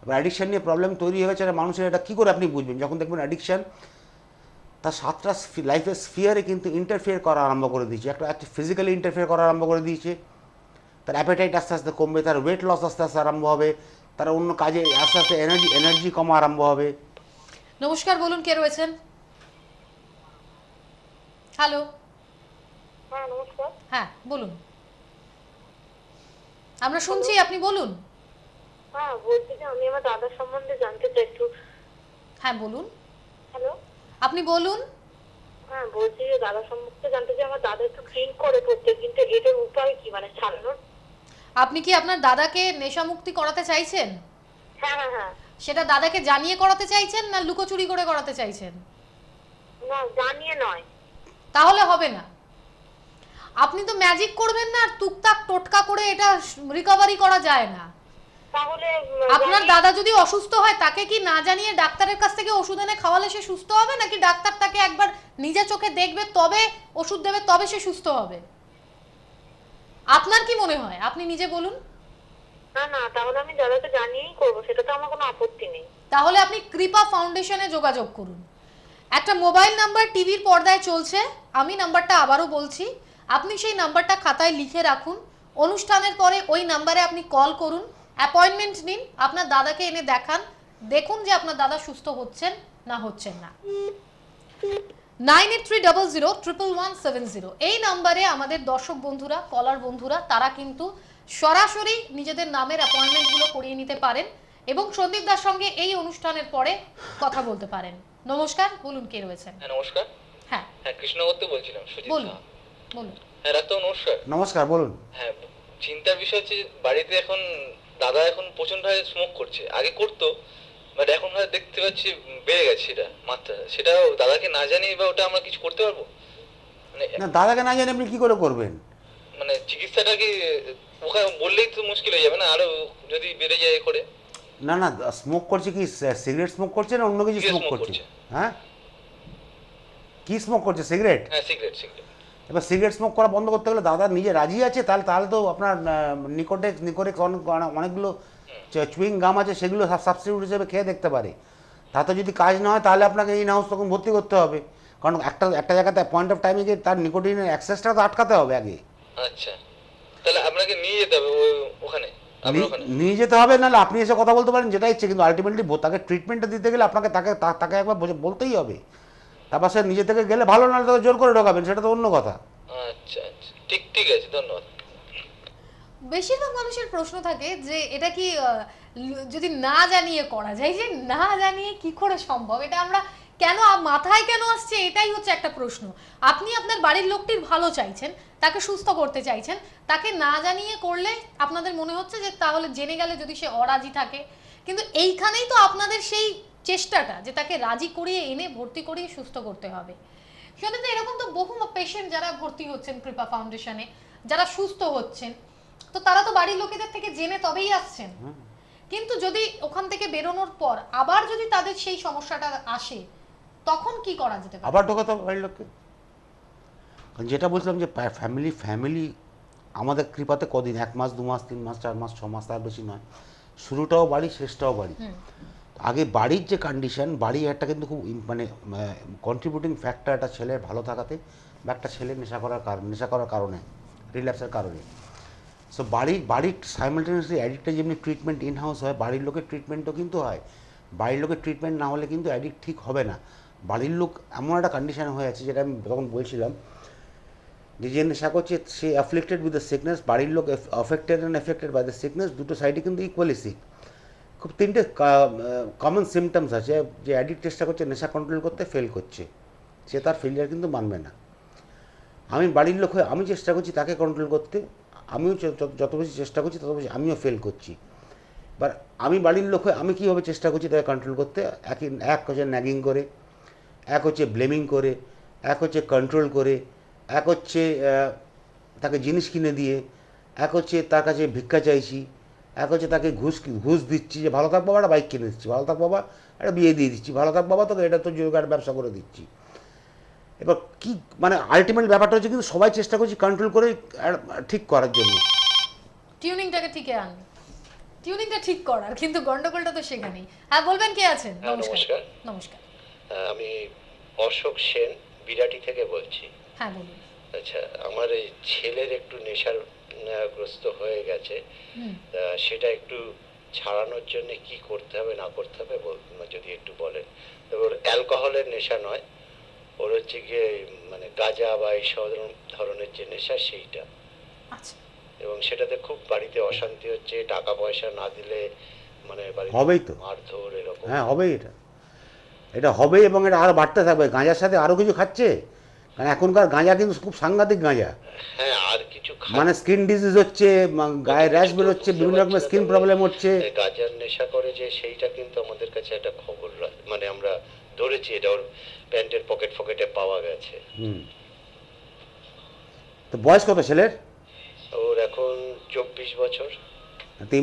এবার অ্যাডিকশন নিয়ে প্রবলেম তৈরি হয়ে গেছে, মানুষের এটা কী করে আপনি বুঝবেন? যখন দেখবেন অ্যাডিকশন তার 7টা লাইফের স্ফিয়ারে কিন্তু ইন্টারফেয়ার করা আরম্ভ করে দিয়েছে। একটা ফিজিক্যালি ইন্টারফেয়ার করা আরম্ভ করে দিয়েছে, তার অ্যাপেটাইট আস্তে আস্তে কমবে, তার ওয়েট লস আস্তে আস্তে আরম্ভ হবে, তার অন্য কাজে আস্তে আস্তে এনার্জি কমা আরম্ভ হবে। নমস্কার, বলুন কে রয়েছেন? হ্যালো। হ্যাঁ নমস্কার। হ্যাঁ বলুন, আমরা শুনছি, আপনি বলুন। হ্যাঁ বলছি যে আমি আমার দাদার সম্বন্ধে জানতে চাই একটু। হ্যাঁ বলুন। হ্যালো। আপনি বলুন। হ্যাঁ বলছি যে দাদার সম্বন্ধে জানতে চাই। আমার দাদা একটু ড্রিঙ্ক করে প্রত্যেক, কিন্তু এটার উপায় কি, মানে ছাড়ানোর? আপনি কি আপনার দাদাকে নেশামুক্তি করাতে চাইছেন? হ্যাঁ হ্যাঁ হ্যাঁ। সেটা দাদাকে জানিয়ে করাতে চাইছেন না লুকোচুরি করে করাতে চাইছেন? না, জানিয়ে নয়। তাহলে হবে না। আপনি তো ম্যাজিক করবেন না আর টুকটাক টোটকা করে এটা রিকভারি করা যায় না। তাহলে আপনার দাদা যদি অসুস্থ হয় তাকে কি না জানিয়ে ডাক্তারের কাছ থেকে ওষুধ এনে খাওয়ালে সে সুস্থ হবে, নাকি ডাক্তার তাকে একবার নিজে চোখে দেখবে তবে ওষুধ দেবে তবে সে সুস্থ হবে? আপনার কি মনে হয়, আপনি নিজে বলুন। না না, তাহলে আমি দাদাকে জানিয়েই করবো, সেটা তো আমার কোনো আপত্তি নেই। তাহলে আপনি কৃপা ফাউন্ডেশনে যোগাযোগ করুন। একটা মোবাইল নাম্বার টিভির পর্দায় চলছে, আমি নাম্বারটা আবারও বলছি, আপনি সেই নাম্বারটা খাতায় লিখে রাখুন। অনুষ্ঠানের পরে ওই নাম্বারে আপনি কল করুন, অ্যাপয়েন্টমেন্ট নিন, আপনার দাদাকে এনে দেখান, দেখুন যে আপনার দাদা সুস্থ হচ্ছেন না হচ্ছেন না। 9830011170 এই নাম্বারে আমাদের দর্শক বন্ধুরা, কলার বন্ধুরা, তারা কিন্তু সরাসরি নিজেদের নামের অ্যাপয়েন্টমেন্টগুলো করিয়ে নিতে পারেন এবং সন্দীপ দার সঙ্গে এই অনুষ্ঠানের পরে কথা বলতে পারেন। নমস্কার, বলুন কে রয়েছেন? হ্যাঁ নমস্কার। হ্যাঁ হ্যাঁ কৃষ্ণনগর থেকে বলছিলাম, সুজিত বলুন সাহা। বলুন। হ্যাঁ ডাক্তার নমস্কার। নমস্কার, বলুন। হ্যাঁ, চিন্তার বিষয় হচ্ছে বাড়িতে এখন দাদা এখন প্রচন্ড হারে স্মোক করছে, আগে করতো বাট এখন হয়তো দেখতে পাচ্ছি বেড়ে গেছে সেটা মাত্রা। সেটা দাদাকে না জানিয়ে বা ওটা আমরা কিছু করতে পারবো? মানে না, দাদাকে না জানি আপনি কি করে করবেন? মানে চিকিৎসাটা কি ওখানে বললেই তো মুশকিল হয়ে যাবে না, আরো যদি বেড়ে যায় এ করে? না না, স্মোক করছে কি, সিগারেট স্মোক করছে না অন্য কিছু Cigarette স্মোক smoke করছে? করছে। হ্যাঁ, কি স্মোক করছে? সিগারেট? হ্যাঁ সিগারেট সিগারেট। এবার সিগারেট স্মোক করা বন্ধ করতে গেলে দাদা নিজে রাজি আছে, তাহলে তাহলে তো আপনার নিকটে অনেকগুলো চুইং গাম আছে, সেগুলো সাবস্টিটিউট হিসেবে খেয়ে দেখতে পারে। তাতে যদি কাজ না হয় তাহলে আপনাকে ইন হাউস তখন ভর্তি করতে হবে, কারণ একটা জায়গাতে পয়েন্ট অফ টাইমে গিয়ে তার নিকোটিনের অ্যাক্সেসটা তো আটকাতে হবে আগে। আচ্ছা, তাহলে আপনাকে নিয়ে যেতে হবে ওখানে? আপনার ওখানে নিয়ে যেতে হবে, নাহলে আপনি এসে কথা বলতে পারেন যেটা ইচ্ছে, কিন্তু আলটিমেটলি তাকে ট্রিটমেন্টটা দিতে গেলে আপনাকে তাকে একবার বলতেই হবে। তারপর সে নিজে থেকে গেলে ভালো, নাহলে তাকে জোর করে ঢোকাবেন, সেটা তো অন্য কথা। আচ্ছা আচ্ছা, ঠিক ঠিক আছে, ধন্যবাদ। বেশিরভাগ মানুষের প্রশ্ন থাকে যে এটা কি যদি না জানিয়ে করা যায়, যে না জানিয়ে কি করে সম্ভব, এটা আমরা কেন মাথায় কেন আসছে, এটাই হচ্ছে একটা প্রশ্ন। আপনি আপনার বাড়ির লোকটির ভালো চাইছেন, তাকে সুস্থ করতে চাইছেন, তাকে না জানিয়ে করলে আপনাদের মনে হচ্ছে যে তাহলে জেনে গেলে যদি সে অরাজি থাকে, কিন্তু এইখানেই তো আপনাদের সেই চেষ্টাটা যে তাকে রাজি করিয়ে এনে ভর্তি করিয়ে সুস্থ করতে হবে। সেটা তো এরকম তো বহু পেশেন্ট যারা ভর্তি হচ্ছেন কৃপা ফাউন্ডেশনে, যারা সুস্থ হচ্ছেন, তো তারা তো বাড়ির লোকেদের থেকে জেনে তবেই আসছেন। কিন্তু যদি ওখান থেকে বেরোনোর পর আবার যদি তাদের সেই সমস্যাটা আসে, তখন কি করা যেতে পারে? আবার ঢোকাতে হবে বাড়ির লোককে। কারণ যেটা বলছিলাম যে ফ্যামিলি আমাদের কৃপাতে কদিন, 1 মাস 2 মাস 3 মাস 4 মাস 6 মাস, তার বেশি নয়। শুরুটাও বাড়ি, শেষটাও বাড়ি। আগে বাড়ির যে কন্ডিশন, বাড়ি একটা কিন্তু খুব মানে কন্ট্রিবিউটিং ফ্যাক্টর একটা ছেলের ভালো থাকাতে বা একটা ছেলে নেশা করার কারণে, রিল্যাপসের কারণে। সো বাড়ির সাইমালটেনিয়াসলি অ্যাডিক্টে যেমনি ট্রিটমেন্ট ইন হাউস হয়, বাড়ির লোকের ট্রিটমেন্টও কিন্তু হয়। বাড়ির লোকের ট্রিটমেন্ট না হলে কিন্তু অ্যাডিক্ট ঠিক হবে না। বাড়ির লোক এমন একটা কন্ডিশনে হয়ে আছে, যেটা আমি তখন বলছিলাম, যে নেশা করছে সে অ্যাফ্লিক্টেড উইথ দ্য সিকনেস, বাড়ির লোক affected and effected by the sickness, দুটো সাইডে কিন্তু ইকুয়ালি সিক। খুব 3টে কমন সিমটমস আছে যে অ্যাডিক্ট চেষ্টা করছে নেশা কন্ট্রোল করতে, ফেল করছে, সে তার ফেলিয়ার কিন্তু মানবে না। আমি বাড়ির লোক হয়ে আমি চেষ্টা করছি তাকে কন্ট্রোল করতে, আমিও যত বেশি চেষ্টা করছি তত বেশি আমিও ফেল করছি। এবার আমি বাড়ির লোক হয়ে আমি কীভাবে চেষ্টা করছি তাকে কন্ট্রোল করতে, এক হচ্ছে ন্যাগিং করে, এক হচ্ছে ব্লেমিং করে, এক হচ্ছে কন্ট্রোল করে, এক হচ্ছে তাকে জিনিস কিনে দিয়ে, এক হচ্ছে তার কাছে ভিক্ষা চাইছি, এক হচ্ছে তাকে ঘুষ দিচ্ছি যে ভালো থাক বাবা, একটা বাইক কিনে দিচ্ছি, ভালো থাক বাবা একটা বিয়ে দিয়ে দিচ্ছি, ভালো থাক বাবা তোকে এটা তো জোগাড় ব্যবসা করে দিচ্ছি। এবার কি মানে আলটিমেট ব্যাপারটা হচ্ছে কিন্তু সবাই চেষ্টা করছি কন্ট্রোল করে ঠিক করার জন্য, টিউনিংটাকে ঠিকই আনবে, টিউনিংটা ঠিক করার, কিন্তু গন্ডগোলটা তো সেখানেই। হ্যাঁ বলবেন, কে আছেন? নমস্কার। নমস্কার। আমি অশোক সেন বিরাটি থেকে বলছি। হ্যাঁ বলুন। আচ্ছা, আমার এই ছেলের একটু নেশার গ্রস্ত হয়ে গেছে, সেটা একটু ছাড়ানোর জন্য কি করতে হবে না করতে হবে যদি একটু বলেন। ওর অ্যালকোহলের নেশা নয়, ওর হচ্ছে গিয়ে মানে গাঁজা বা এই সব ধরনের যে নেশা সেইটা। আচ্ছা। এবং সেটাতে খুব বাড়িতে অশান্তি হচ্ছে, টাকা পয়সা না দিলে মানে হবেই তো মারধর এরকম। হ্যাঁ হবেই, এটা হবে এবং এটা আরও বাড়তে থাকবে। গাঁজার সাথে আরও কিছু খাচ্ছে, কারণ এখনকার গাঁজা কিন্তু খুব সাংঘাতিক গাঁজা। হ্যাঁ, আর কিছু কিছু মানে স্কিন ডিজিজ হচ্ছে, গায়ে র্যাশ বেরোচ্ছে, বিভিন্ন রকমের স্কিন প্রবলেম হচ্ছে। গাঁজার নেশা করে যে সেইটা কিন্তু আমাদের কাছে একটা খবর মানে আমরা ধরেছি, এটা ওর প্যান্টের পকেটে পাওয়া গেছে। তো বয়স কত ছেলের? ওর এখন 24 বছর। তো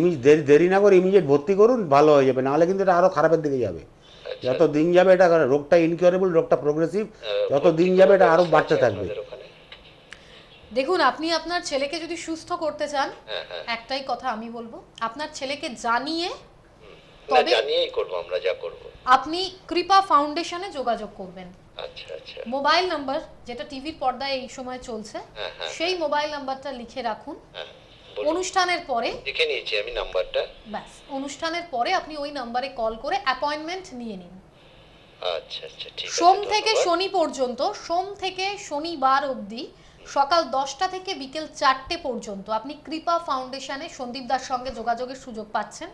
দেরি না করে ইমিডিয়েট ভর্তি করুন, ভালো হয়ে যাবে, নাহলে কিন্তু এটা আরও খারাপের দিকে যাবে। যত দিন যাবে এটা রোগটা ইনকিউরেবল, রোগটা প্রোগ্রেসিভ, যত দিন যাবে এটা আরও বাড়তে থাকবে। দেখুন, আপনি আপনার ছেলেকে যদি সুস্থ করতে চান, একটাই কথা আমি বলবো, আপনার ছেলেকে জানিয়ে তবে জানিয়েই করব, আমরা যা করব। আপনি কৃপা ফাউন্ডেশনে যোগাযোগ করবেন। আচ্ছা আচ্ছা। মোবাইল নাম্বার যেটা টিভির পর্দায় এই সময় চলছে, সেই মোবাইল নাম্বারটা লিখে রাখুন। অনুষ্ঠানের পরে লিখে নিয়েছি আমি নাম্বারটা। ব্যাস, অনুষ্ঠানের পরে আপনি ওই নাম্বারে কল করে অ্যাপয়েন্টমেন্ট নিয়ে নিন। আচ্ছা আচ্ছা, ঠিক আছে। সোম থেকে শনি পর্যন্ত, সোম থেকে শনিবার অবধি সকাল 10টা থেকে বিকেল 4টে পর্যন্ত আপনি কৃপা ফাউন্ডেশনে সন্দীপ দার সঙ্গে যোগাযোগের সুযোগ পাচ্ছেন।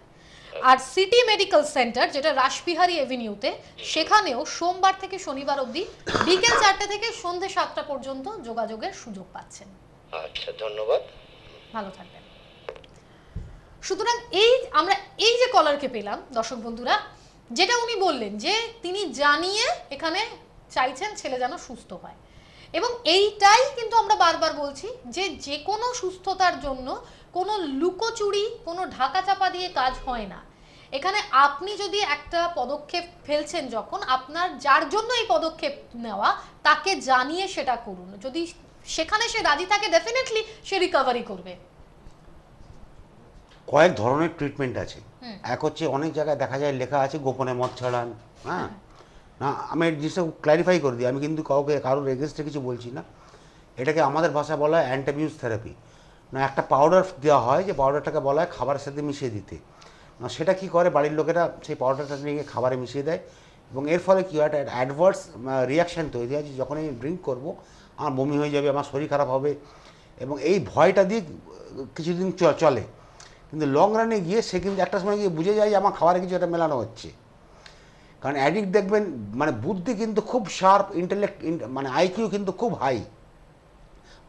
আর সিটি মেডিকেল সেন্টার যেটা রাসবিহারী এভিনিউতে, সেখানেও সোমবার থেকে শনিবার অবধি বিকেল 4টে থেকে সন্ধ্যে 7টা পর্যন্ত যোগাযোগের সুযোগ পাচ্ছেন। আচ্ছা, ধন্যবাদ, ভালো থাকবেন। সুতরাং আমরা এই যে কলারকে পেলাম দর্শক বন্ধুরা, যেটা উনি বললেন যে তিনি জানিয়ে এখানে চাইছেন ছেলে যেন সুস্থ হয়, এবং এইটাই কিন্তু আমরা বারবার বলছি যে যে কোনো সুস্থতার জন্য কোনো লুকোচুরি, কোনো ঢাকা চাপা দিয়ে কাজ হয় না। এখানে আপনি যদি একটা পদক্ষেপ ফেলছেন, যখন আপনার যার জন্য এই পদক্ষেপ নেওয়া তাকে জানিয়ে সেটা করুন। যদি সেখানে সে রাজি থাকে, ডেফিনেটলি সে রিকভারি করবে। কয়েক ধরনের ট্রিটমেন্ট আছে। এক হচ্ছে অনেক জায়গায় দেখা যায় লেখা আছে গোপনে মদ ছাড়ান। হ্যাঁ, না আমি জিনিসটা ক্ল্যারিফাই করে দিই, আমি কিন্তু কারোর এগেনস্টে কিছু বলছি না। এটাকে আমাদের ভাষায় বলা হয় অ্যান্টাবিউজ থেরাপি। না, একটা পাউডার দেওয়া হয়, যে পাউডারটাকে বলা হয় খাবারের সাথে মিশিয়ে দিতে। না, সেটা কি করে, বাড়ির লোকেরা সেই পাউডারটা নিয়ে খাবারে মিশিয়ে দেয়, এবং এর ফলে কী হয়, একটা অ্যাডভার্স রিয়াকশান তৈরি হয়, যে যখন আমি ড্রিঙ্ক করবো আমার বমি হয়ে যাবে, আমার শরীর খারাপ হবে, এবং এই ভয়টা দিয়ে কিছুদিন চলে। কিন্তু লং রানে গিয়ে সে কিন্তু একটা সময় গিয়ে বুঝে যায় যে আমার খাবারে কিছু একটা মেলানো হচ্ছে। কারণ অ্যাডিক্ট দেখবেন মানে বুদ্ধি কিন্তু খুব শার্প, ইন্টেলেক্ট মানে আইকিউ কিন্তু খুব হাই,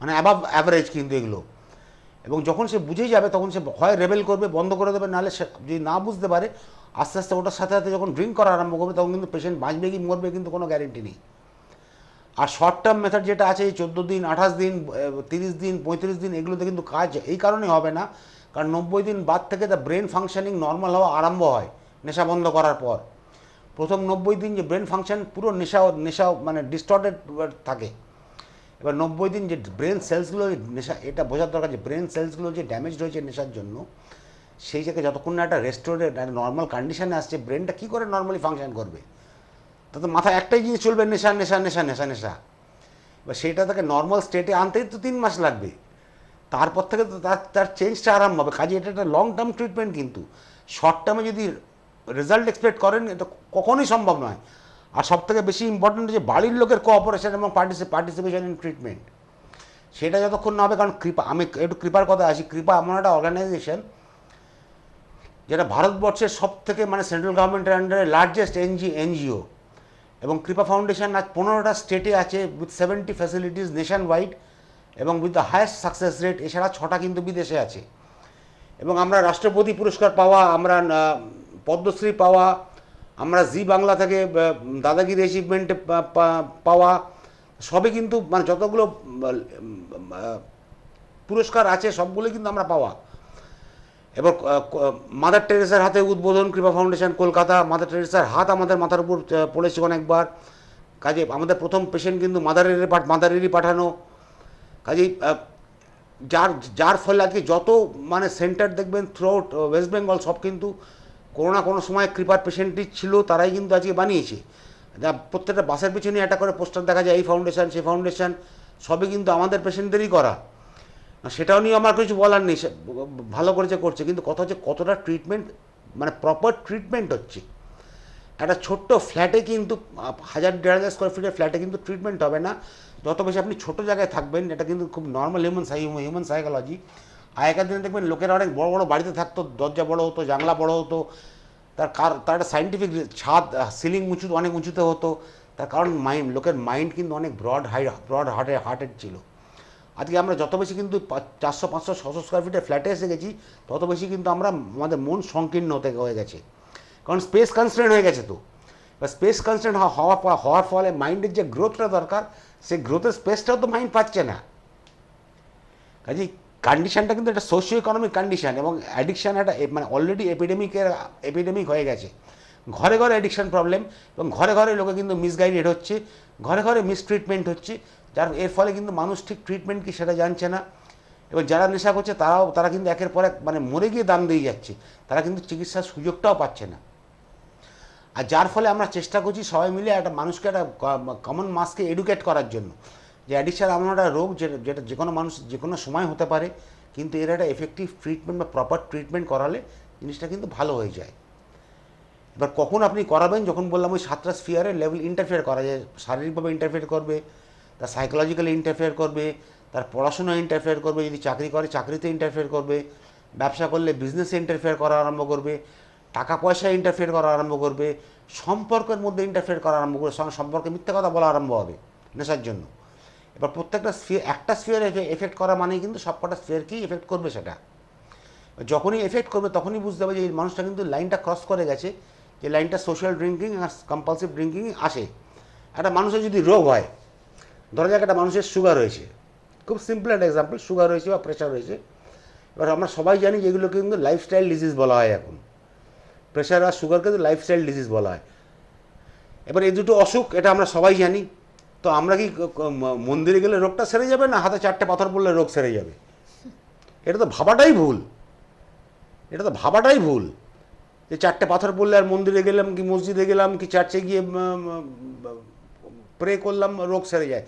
মানে অ্যাবাভ অ্যাভারেজ কিন্তু এগুলো। এবং যখন সে বুঝে যাবে তখন সে হয় রেবেল করবে, বন্ধ করে দেবে, নাহলে সে যদি না বুঝতে পারে আস্তে আস্তে ওটার সাথে সাথে যখন ড্রিঙ্ক করা আরম্ভ করবে তখন কিন্তু পেশেন্ট বাঁচবে কি মরবে কিন্তু কোনো গ্যারেন্টি নেই। আর শর্ট টার্ম মেথড যেটা আছে, 14 দিন, 28 দিন, 30 দিন, 35 দিন, এগুলোতে কিন্তু কাজ এই কারণে হবে না, কারণ 90 দিন বাদ থেকে দ্য ব্রেন ফাংশনিং নর্মাল হওয়া আরম্ভ হয় নেশা বন্ধ করার পর। প্রথম 90 দিন যে ব্রেন ফাংশন পুরো নেশা মানে ডিস্টর্টেড থাকে। এবার 90 দিন যে ব্রেন সেলসগুলো নেশা, এটা বোঝার দরকার যে ব্রেন সেলসগুলো যে ড্যামেজ হয়েছে নেশার জন্য, সেই জায়গায় যতক্ষণ না একটা রেস্টোরেড একটা নর্মাল কন্ডিশনে আসছে, ব্রেনটা কী করে নর্মালি ফাংশন করবে? তাতে মাথায় একটাই জিনিস চলবে, নেশা নেশা নেশা নেশা নেশা। এবার সেটা তাকে নর্মাল স্টেটে আনতেই তো 3 মাস লাগবে, তারপর থেকে তো তার চেঞ্জটা আরম্ভ হবে। কাজে এটা একটা লং টার্ম ট্রিটমেন্ট, কিন্তু শর্ট টার্মে যদি রেজাল্ট এক্সপেক্ট করেন এটা কখনোই সম্ভব নয়। আর সবথেকে বেশি ইম্পর্টেন্ট হচ্ছে বাড়ির লোকের কোঅপারেশন এবং পার্টিসিপেশন ইন ট্রিটমেন্ট, সেটা যতক্ষণ না হবে। কারণ কৃপা, আমি একটু কৃপার কথা আসি, কৃপা এমন একটা অর্গানাইজেশন যেটা ভারতবর্ষের সব থেকে মানে সেন্ট্রাল গভর্নমেন্টের আন্ডারে লার্জেস্ট এনজিও, এবং কৃপা ফাউন্ডেশন আজ 15টা স্টেটে আছে উইথ 70 ফ্যাসিলিটিস নেশন ওয়াইড, এবং with the highest success rate. এছাড়া 6টা কিন্তু বিদেশে আছে, এবং আমরা রাষ্ট্রপতি পুরস্কার পাওয়া, আমরা পদ্মশ্রী পাওয়া, আমরা জি বাংলা থেকে দাদাগিরি অ্যাচিভমেন্ট পাওয়া, সবই কিন্তু মানে যতগুলো পুরস্কার আছে সবগুলো কিন্তু আমরা পাওয়া। এবার মাদার টেরেসার হাতে উদ্বোধন কৃপা ফাউন্ডেশন কলকাতা, মাদার টেরেসার হাত আমাদের মাথার উপর পড়েছে অনেকবার। কাজে আমাদের প্রথম পেশেন্ট কিন্তু মাদারেরই পাঠানো। কাজেই যার ফলে আজকে যত মানে সেন্টার দেখবেন থ্রু আউট ওয়েস্ট বেঙ্গল সব কিন্তু কোনো না কোনো সময় কৃপার পেশেন্টই ছিল, তারাই কিন্তু আজকে বানিয়েছে। যা প্রত্যেকটা বাসের পিছনে একটা করে পোস্টার দেখা যায়, এই ফাউন্ডেশন সেই ফাউন্ডেশন, সবই কিন্তু আমাদের পেশেন্টদেরই করা। সেটাও নিয়ে আমার কিছু বলার নেই, ভালো করেছে করছে, কিন্তু কথা হচ্ছে কতটা ট্রিটমেন্ট মানে প্রপার ট্রিটমেন্ট হচ্ছে। একটা ছোট্ট ফ্ল্যাটে কিন্তু 1000-1500 স্কোয়ার ফিটের ফ্ল্যাটে কিন্তু ট্রিটমেন্ট হবে না। যত বেশি আপনি ছোটো জায়গায় থাকবেন, এটা কিন্তু খুব নর্মাল হিউম্যান সাইকোলজি। আগেকার দিনে দেখবেন লোকেরা অনেক বড় বড় বাড়িতে থাকতো, দরজা বড় হতো, জানলা বড় হতো, তার একটা সাইন্টিফিক ছাদ, সিলিং অনেক উঁচুতে হতো। তার কারণ লোকের মাইন্ড কিন্তু অনেক ব্রড হার্টেড ছিল। আজকে আমরা যত বেশি কিন্তু 400 500 600 স্কোয়ার ফিটের ফ্ল্যাটে এসে গেছি, তত বেশি কিন্তু আমাদের মন সংকীর্ণ হয়ে গেছে, কারণ স্পেস কনস্ট্রেন্ট হয়ে গেছে। তো স্পেস কনস্ট্রেন্ট হওয়ার ফলে মাইন্ডের যে গ্রোথটা দরকার, সেই গ্রোথের স্পেসটাও তো মাইন্ড পাচ্ছে না। কাজেই কন্ডিশনটা কিন্তু একটা সোশিও ইকোনমিক কন্ডিশন, এবং অ্যাডিকশান একটা মানে অলরেডি এপিডেমিক হয়ে গেছে। ঘরে ঘরে অ্যাডিকশান প্রবলেম, এবং ঘরে ঘরে লোকে কিন্তু মিসগাইডেড হচ্ছে, ঘরে ঘরে মিসট্রিটমেন্ট হচ্ছে, এর ফলে কিন্তু মানুষ ঠিক ট্রিটমেন্ট কি সেটা জানছে না। এবং যারা নেশা করছে তারা কিন্তু একের পর এক মানে মরে গিয়ে দাম দিয়ে যাচ্ছে, তারা কিন্তু চিকিৎসার সুযোগটাও পাচ্ছে না। আর যার ফলে আমরা চেষ্টা করছি সবাই মিলে একটা মানুষকে একটা কমন মাসকে এডুকেট করার জন্য, যে অ্যাডিকশান এমন একটা রোগ যেটা যে কোনো মানুষ যে কোনো সময় হতে পারে, কিন্তু এর একটা এফেক্টিভ ট্রিটমেন্ট বা প্রপার ট্রিটমেন্ট করালে জিনিসটা কিন্তু ভালো হয়ে যায়। এবার কখন আপনি করাবেন, যখন বললাম ওই 7টা স্ফিয়ারের লেভেল ইন্টারফেয়ার করা যায়, শারীরিকভাবে ইন্টারফেয়ার করবে, তার সাইকোলজিক্যালি ইন্টারফেয়ার করবে, তার পড়াশোনায় ইন্টারফেয়ার করবে, যদি চাকরি করে চাকরিতে ইন্টারফেয়ার করবে, ব্যবসা করলে বিজনেসে ইন্টারফেয়ার করা আরম্ভ করবে, টাকা পয়সায় ইন্টারফেয়ার করা আরম্ভ করবে, সম্পর্কের মধ্যে ইন্টারফেয়ার করা আরম্ভ করবে, সম্পর্কে মিথ্যা কথা বলা আরম্ভ হবে নেশার জন্য। এবার প্রত্যেকটা একটা স্ফিয়ারে এফেক্ট করা মানেই কিন্তু সবকটা স্ফিয়ারকেই এফেক্ট করবে। সেটা যখনই এফেক্ট করবে তখনই বুঝতে হবে যে এই মানুষটা কিন্তু লাইনটা ক্রস করে গেছে, যে লাইনটা সোশ্যাল ড্রিঙ্কিং আর কম্পালসিভ ড্রিঙ্কিং আসে। একটা মানুষের যদি রোগ হয়, ধরা যাক একটা মানুষের সুগার হয়েছে, খুব সিম্পল একটা এক্সাম্পল, সুগার হয়েছে বা প্রেশার হয়েছে। এবার আমরা সবাই জানি যে এগুলোকে কিন্তু লাইফস্টাইল ডিজিজ বলা হয়। এখন প্রেশার আর সুগারকে তো লাইফস্টাইল ডিজিজ বলা হয়। এবার এই দুটো অসুখ, এটা আমরা সবাই জানি। তো আমরা কি মন্দিরে গেলে রোগটা সেরে যাবে, না হাতে 4টে পাথর পড়লে রোগ সেরে যাবে? এটা তো ভাবাটাই ভুল, যে 4টে পাথর পড়লে আর মন্দিরে গেলাম কি মসজিদে গেলাম কি চার্চে গিয়ে প্রে করলাম রোগ সেরে যায়।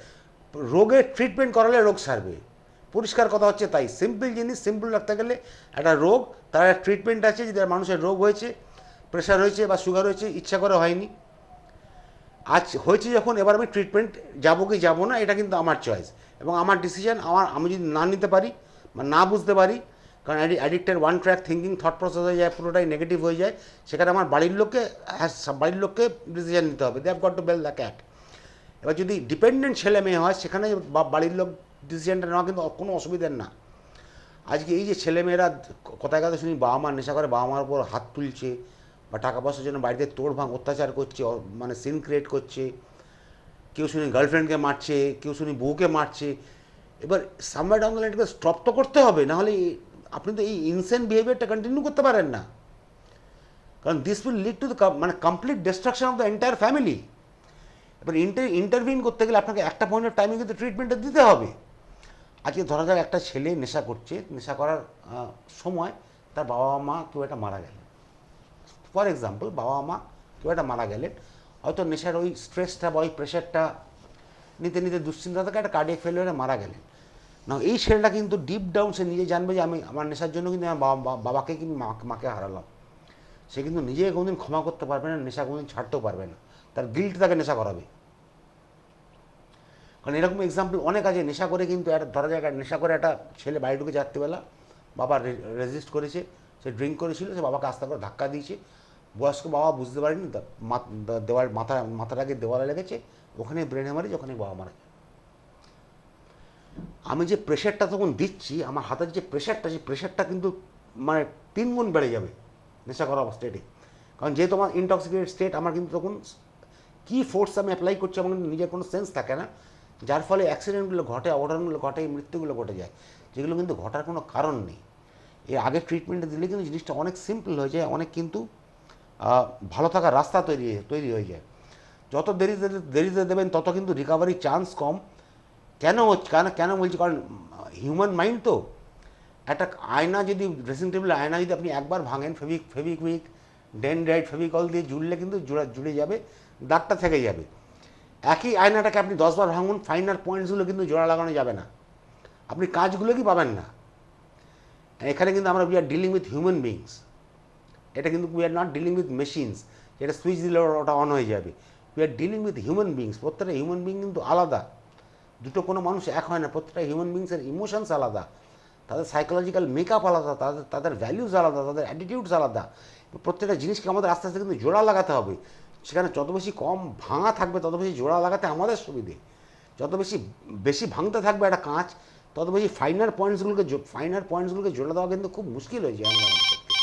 রোগের ট্রিটমেন্ট করালে রোগ সারবে, পরিষ্কার কথা হচ্ছে তাই। সিম্পল জিনিস সিম্পল রাখতে গেলে একটা রোগ, তার একটা ট্রিটমেন্ট আছে। যদি মানুষের রোগ হয়েছে, প্রেশার হয়েছে বা সুগার হয়েছে, ইচ্ছা করে হয়নি, আজ হয়েছে যখন, এবার আমি ট্রিটমেন্ট যাবো কি যাবো না, এটা কিন্তু আমার চয়েস এবং আমার ডিসিশন। আমি যদি না নিতে পারি বা না বুঝতে পারি, কারণ অ্যাডিক্টের one track thinking thought process হয়ে যায়, পুরোটাই নেগেটিভ হয়ে যায়, সেখানে আমার বাড়ির লোককে ডিসিশন নিতে হবে। They have got to bell the cat. এবার যদি ডিপেন্ডেন্ট ছেলে মেয়ে হয়, সেখানে বাড়ির লোক ডিসিশনটা নেওয়া কিন্তু কোনো অসুবিধার না। আজকে এই যে ছেলেমেয়েরা কোথায় কথা শুনি বাবা মা নেশা করে, বাবা মার উপর হাত তুলছে বা টাকা পয়সার জন্য বাড়িতে তোড়ভাঙ অত্যাচার করছে, মানে সিন ক্রিয়েট করছে, কেউ শুনি গার্লফ্রেন্ডকে মারছে, কেউ শুনি বউকে মারছে। এবার সামওয়্যার ডাউন দ্য লাইন এটাকে স্টপ তো করতে হবে, নাহলে আপনি তো এই ইনসেন বিহেভিয়ারটা কন্টিনিউ করতে পারেন না, কারণ this will lead to the মানে complete destruction of the entire family. এবার ইন্টারভিন করতে গেলে আপনাকে একটা পয়েন্ট অফ টাইমে কিন্তু ট্রিটমেন্টটা দিতে হবে। আজকে ধরা যাক একটা ছেলে নেশা করছে, নেশা করার সময় তার বাবা মা কেউ একটা মারা গেলেন, ফর এক্সাম্পল বাবা মা কেউ একটা মারা গেলেন, হয়তো নেশার ওই স্ট্রেসটা বা ওই প্রেশারটা নিতে নিতে দুশ্চিন্তা থেকে একটা কার্ডিয়াক ফেলিওরে মারা গেলেন। না, এই ছেলেটা কিন্তু ডিপ ডাউন সে নিজে জানবে যে আমি আমার নেশার জন্য কিন্তু আমার বাবাকে কিন্তু মাকে হারালাম। সে কিন্তু নিজে কোনোদিন ক্ষমা করতে পারবে না, নেশা কোনোদিন ছাড়তেও পারবে না, তার গিল্ট তাকে নেশা করাবে। কারণ এরকম এক্সাম্পল অনেক আছে। নেশা করে কিন্তু একটা ধরা যায় নেশা করে একটা ছেলে বাড়ি ঢুকে রাত্রিবেলা, বাবা রেজিস্ট করেছে, সে ড্রিঙ্ক করেছিল, সে বাবাকে আস্তে করে ধাক্কা দিয়েছে, বয়স্ক বাবা বুঝতে পারেনি, দেওয়াল মাথাটাকে দেওয়ালে লেগেছে, ওখানে ব্রেন হ্যামারেজ, ওখানে বাবা মারা যায়। আমি যে প্রেশারটা তখন দিচ্ছি, আমার হাতের যে প্রেশারটা, সেই প্রেশারটা কিন্তু মানে 3 গুণ বেড়ে যাবে নেশা করা স্টেটে। কারণ যেহেতু আমার ইনটক্সিকেটেড স্টেট, আমার কিন্তু তখন কী ফোর্স আমি অ্যাপ্লাই করছি আমার কিন্তু নিজের কোনো সেন্স থাকে না, যার ফলে অ্যাক্সিডেন্টগুলো ঘটে, অঘটনগুলো ঘটে, মৃত্যুগুলো ঘটে যায়, যেগুলো কিন্তু ঘটার কোনো কারণ নেই। এর আগে ট্রিটমেন্টে দিলে কিন্তু জিনিসটা অনেক সিম্পল হয়ে যায়, অনেক কিন্তু ভালো থাকার রাস্তা তৈরি হয়ে যায়। যত দেরিতে দেবেন তত কিন্তু রিকভারির চান্স কম। কেন বলছি, কারণ হিউম্যান মাইন্ড তো একটা আয়না, যদি ড্রেসিং টেবিলের আয়না যদি আপনি একবার ভাঙেন, ফেভিকুইক ডেনড্রাইট ফেভিকল দিয়ে জুড়লে কিন্তু জুড়ে যাবে, দাগটা থেকে যাবে। একই আয়নাটাকে আপনি 10 বার ভাঙুন, ফাইনাল পয়েন্টসগুলো কিন্তু জোড়া লাগানো যাবে না, আপনি কাজগুলো কি পাবেন না। এখানে কিন্তু আমরা we are dealing with human beings, এটা কিন্তু we are not dealing with machines, যেটা সুইচ দিলে ওটা অন হয়ে যাবে। We are dealing with human beings. প্রত্যেকটা হিউম্যান বিং কিন্তু আলাদা, দুটো কোনো মানুষ এক হয় না। প্রত্যেকটা হিউম্যান বিংসের ইমোশনস আলাদা, তাদের সাইকোলজিক্যাল মেকআপ আলাদা, তাদের ভ্যালিউজ আলাদা, তাদের অ্যাটিটিউডস আলাদা। প্রত্যেকটা জিনিসকে আমাদের আস্তে আস্তে কিন্তু জোড়া লাগাতে হবে। সেখানে যত বেশি কম ভাঙা থাকবে, তত বেশি জোড়া লাগাতে আমাদের সুবিধে। যত বেশি ভাঙতে থাকবে একটা কাঁচ, তত বেশি ফাইনার পয়েন্টসগুলোকে জোড়া দেওয়া কিন্তু খুব মুশকিল হয়ে যায় আমাদের পক্ষে।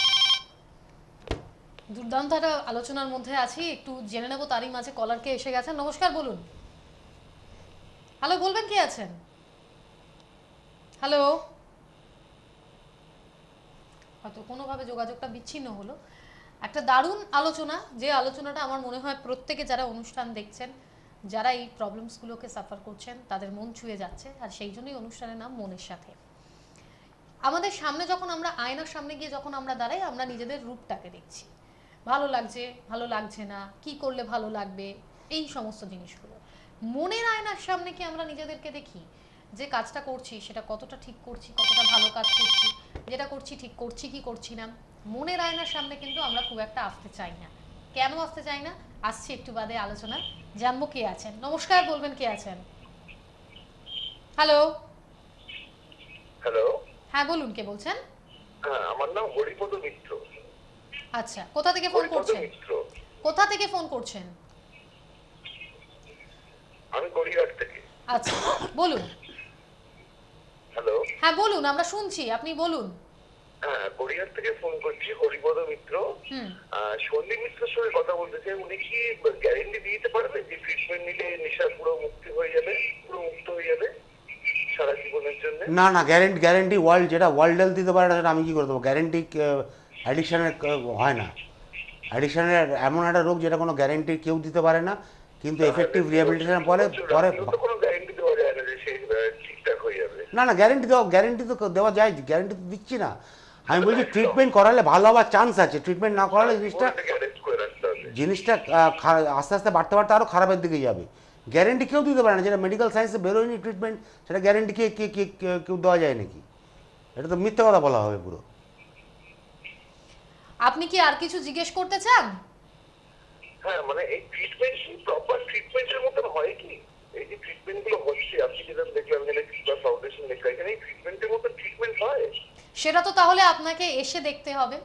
দুর্দান্ত একটা আলোচনার মধ্যে আছি, একটু জেনে নেবো তারই মাঝে কলারকে এসে গেছেন। নমস্কার, বলুন। হ্যালো, বলবেন কে আছেন? হ্যালো, হয়তো কোনোভাবে যোগাযোগটা বিচ্ছিন্ন হলো। একটা দারুণ আলোচনা, যে আলোচনাটা আমার মনে হয় প্রত্যেকে যারা অনুষ্ঠান দেখছেন, যারা এই প্রবলেমসগুলোকে সাফার করছেন, তাদের মন ছুঁয়ে যাচ্ছে। আর সেই জন্যই অনুষ্ঠানের নাম মনের সাথে। আমাদের সামনে যখন আমরা আয়নার সামনে গিয়ে যখন আমরা দাঁড়াই, আমরা নিজেদের রূপটাকে দেখছি, ভালো লাগছে, ভালো লাগছে না, কি করলে ভালো লাগবে, এই সমস্ত জিনিসগুলো। মনের আয়নার সামনে কি আমরা নিজেদেরকে দেখি যে কাজটা করছি সেটা কতটা ঠিক করছি, কতটা ভালো কাজ করছি, যেটা করছি ঠিক করছি কি করছি না? মনের আয়নার সামনে কিন্তু আমরা খুব একটা আসতে চাই না। কেন আসতে চাই না? আসছি একটু বাদে আলোচনা, জানবো কে আছেন। নমস্কার, বলবেন কে আছেন। হ্যালো। হ্যালো, হ্যাঁ বলুন, কে বলছেন? হ্যাঁ আমার নাম হরিপদ মিত্র। আচ্ছা, কোথা থেকে ফোন হরিপদ করছেন? মিত্র, কোথা থেকে ফোন করছেন? আমি গড়িয়াহাট থেকে। আচ্ছা, বলুন। হ্যালো, হ্যাঁ বলুন, আমরা শুনছি, আপনি বলুন। হ্যাঁ গড়িয়াহাট থেকে ফোন করছি, হরিপদ মিত্র। হুম। সন্দীপ মিত্রের সঙ্গে কথা বলতে চাই। উনি কি গ্যারেন্টি দিতে পারবে যে ট্রিটমেন্ট নিলে নেশা পুরো মুক্তি হয়ে যাবে, পুরো মুক্ত হয়ে যাবে সারা জীবনের জন্য? না না, গ্যারেন্টি যেটা ওয়ার্ল্ড হেলথ দিতে পারে না, সেটা আমি কী করে দেবো? গ্যারেন্টি অ্যাডিকশানের হয় না। অ্যাডিকশানের এমন একটা রোগ যেটা কোনো গ্যারেন্টি কেউ দিতে পারে না, কিন্তু এফেক্টিভ রিহ্যাবিলিটেশনের পরে তো কোনো গ্যারেন্টি দেওয়া যায় না যে সে ঠিকঠাক হয়ে যাবে। না না, গ্যারেন্টি তো দেওয়া যায়, গ্যারেন্টি তো দিচ্ছি না। আমি বলছি ট্রিটমেন্ট করালে ভালো হওয়ার চান্স আছে, ট্রিটমেন্ট না করালে জিনিসটা আস্তে আস্তে বাড়তে বাড়তে আরও খারাপের দিকে যাবে। গ্যারেন্টি কেউ দিতে পারে না, যেটা মেডিকেল সায়েন্সে বেরোয়নি ট্রিটমেন্ট, সেটা গ্যারেন্টি কেউ দেওয়া যায় নাকি? এটা তো মিথ্যে কথা বলা হবে পুরো। আপনি কি আর কিছু জিজ্ঞেস করতে চান? হ্যাঁ মানে এই ট্রিটমেন্ট কি প্রপার ট্রিটমেন্টের মতন হয় কি? এই যে ট্রিটমেন্ট গুলো হচ্ছে, আপনি যেটা দেখলাম এখানে কিংবা ফাউন্ডেশন লেখা, এখানে এই ট্রিটমেন্টের মতন ট্রিটমেন্ট হয়? সেটা তো তাহলে আপনাকে এসে দেখতে হবে।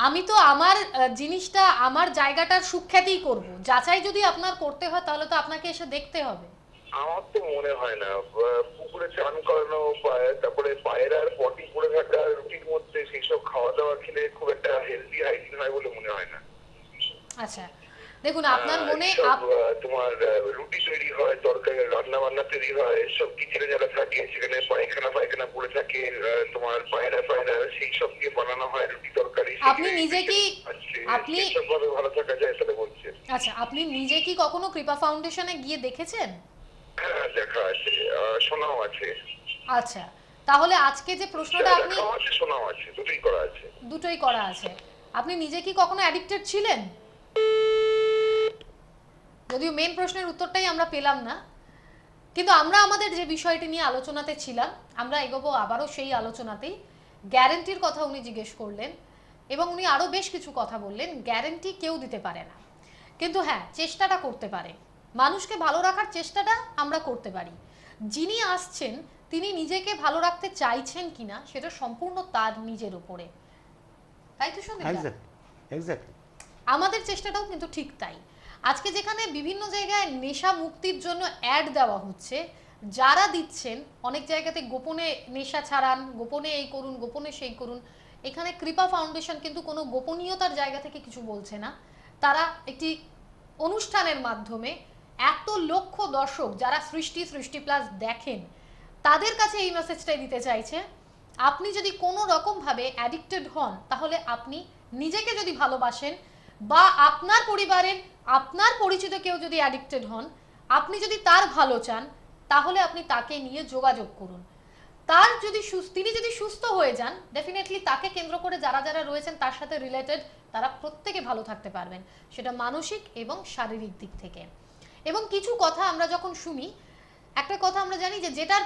আমি তো আমার জিনিসটা, আমার জায়গাটার সুখ্যাতিই করব। যাচাই যদি আপনার করতে হয় তাহলে তো আপনাকে এসে দেখতে হবে। আমার তো মনে হয় না পুকুরে চান করানো, তারপরে পায়ের আর পটি পড়ে থাকা রুটির মধ্যে সেই সব খাওয়া দাওয়া খেলে খুব একটা হেলদি হাইজিন হয় বলে মনে হয় না। আচ্ছা দেখুন, আপনার মনে তোমার রুটি তৈরি হয়, তরকারি রান্না বান্না তৈরি হয়, সব কিচেনে যারা থাকে সেখানে পায়খানা পড়ে থাকে, তোমার পায়রা সেই সব দিয়ে বানানো হয় রুটি তরকারি। আপনি নিজে কি ভাবে ভালো থাকা যায় তাহলে বলছেন? আচ্ছা, আপনি নিজে কি কখনো কৃপা ফাউন্ডেশনে গিয়ে দেখেছেন? হ্যাঁ দেখা আছে, শোনাও আছে। আচ্ছা, তাহলে আজকে যে প্রশ্নটা আপনি, শোনাও আছে, দুটোই করা আছে। দুটোই করা আছে। আপনি নিজে কি কখনো অ্যাডিক্টেড ছিলেন? যদিও মেন প্রশ্নের উত্তরটাই আমরা পেলাম না, কিন্তু আমরা আমাদের যে বিষয়টি নিয়ে আলোচনাতে ছিলাম, আমরা এগোবো আবারও সেই আলোচনাতেই। গ্যারেন্টির কথা উনি জিজ্ঞেস করলেন এবং উনি আরও বেশ কিছু কথা বললেন। গ্যারেন্টি কেউ দিতে পারে না, কিন্তু হ্যাঁ চেষ্টাটা করতে পারে। মানুষকে ভালো রাখার চেষ্টাটা আমরা করতে পারি। যিনি আসছেন তিনি নিজেকে ভালো রাখতে চাইছেন কিনা সেটা সম্পূর্ণ তার নিজের উপরে, তাই তো শুনুন। এক্স্যাক্টলি আমাদের চেষ্টাটাও কিন্তু ঠিক তাই। আজকে যেখানে বিভিন্ন জায়গায় নেশা মুক্তির জন্য অ্যাড দেওয়া হচ্ছে, যারা দিচ্ছেন অনেক জায়গাতে গোপনে নেশা ছাড়ান, গোপনে এই করুন, গোপনে সেই করুন। এখানে কৃপা ফাউন্ডেশন কিন্তু কোনো গোপনীয়তার জায়গা থেকে কিছু বলছে না। তারা একটি অনুষ্ঠানের মাধ্যমে এত লক্ষ দর্শক যারা সৃষ্টি প্লাস দেখেন, তাদের কাছে এই মেসেজটাই দিতে চাইছে, আপনি যদি কোনো রকমভাবে অ্যাডিক্টেড হন, তাহলে আপনি নিজেকে যদি ভালোবাসেন বা আপনার পরিবারের, আপনার পরিচিত কেউ যদি অ্যাডিক্টেড হন, আপনি যদি তার ভালো চান, তাহলে আপনি তাকে নিয়ে যোগাযোগ করুন। তিনি যদি সুস্থ হয়ে যান, ডেফিনেটলি তাকে কেন্দ্র করে যারা যারা রয়েছেন তার সাথে রিলেটেড, তারা প্রত্যেকে ভালো থাকতে পারবেন, সেটা মানসিক এবং শারীরিক দিক থেকে। এবং কিছু কথা আমরা যখন শুনি, একটা কথা আমরা জানি যে যেটার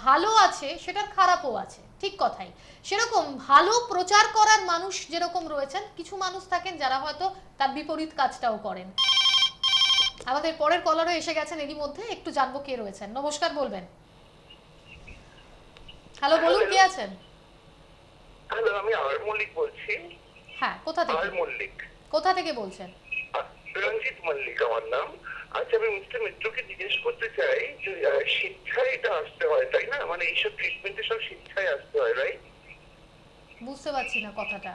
ভালো আছে সেটার খারাপও আছে, ঠিক কথাই। সেরকম ভালো প্রচার করার মানুষ যেরকম রয়েছেন, কিছু মানুষ থাকেন যারা হয়তো তার বিপরীত কাজটাও করেন। আমাদের পরের কলারও এসে গেছেন এরই মধ্যে, একটু জানবো কে রয়েছেন। নমস্কার, বলবেন। হ্যালো, বলুন কে আছেন। হ্যালো, আমি আর মল্লিক বলছি। হ্যাঁ, কোথা থেকে? আর মল্লিক। কোথা থেকে বলছেন? রঞ্জিত মল্লিক আমার নাম। আচ্ছা, আমি মিস্টার মিত্রকে জিজ্ঞেস করতে চাই যে শিক্ষায় এটা আসতে হয় তাই না? মানে এইসব ট্রিটমেন্টে সব শিক্ষায় আসতে হয়, রাইট? বুঝতে পারছি না কথাটা।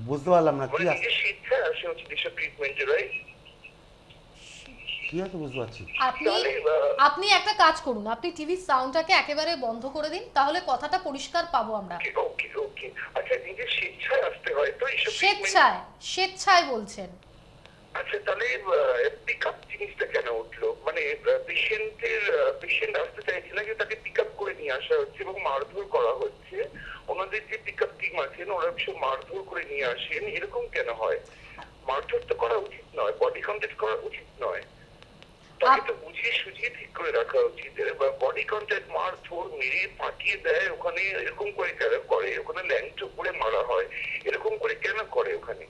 বুঝতে পারলাম না মানে কি নিজের শিক্ষায় আসে হচ্ছে এইসব ট্রিটমেন্টে, রাইট? কি হয়তো বুঝতে পারছি। আপনি তাহলে আপনি একটা কাজ করুন, আপনি টিভির সাউন্ডটাকে একেবারে বন্ধ করে দিন, তাহলে কথাটা পরিষ্কার পাবো আমরা। ওকে ওকে। আচ্ছা, নিজের স্বেচ্ছায় আসতে হয় তো এইসব ট্রিটমেন্ট? স্বেচ্ছায়, স্বেচ্ছায় বলছেন? আচ্ছা, তাহলে পিক আপ জিনিসটা কেন উঠলো? মানে পেশেন্ট আসতে চাইছে না, যে তাকে পিক আপ করে নিয়ে আসা হচ্ছে এবং মারধর করা হচ্ছে। ওনাদের যে পিক আপ টিম আছেন ওরা ভীষণ মারধর করে নিয়ে আসেন, এরকম কেন হয়? মারধর তো করা উচিত নয়, বডি কন্ট্যাক্ট করা উচিত নয়, তাকে তো বুঝিয়ে সুঝিয়ে ঠিক করে রাখা উচিত। বডি কন্ট্যাক্ট মারধর মেরে পাঠিয়ে দেয় ওখানে, এরকম করে কেন করে? ওখানে ল্যাংটো করে মারা হয়, এরকম করে কেন করে ওখানে?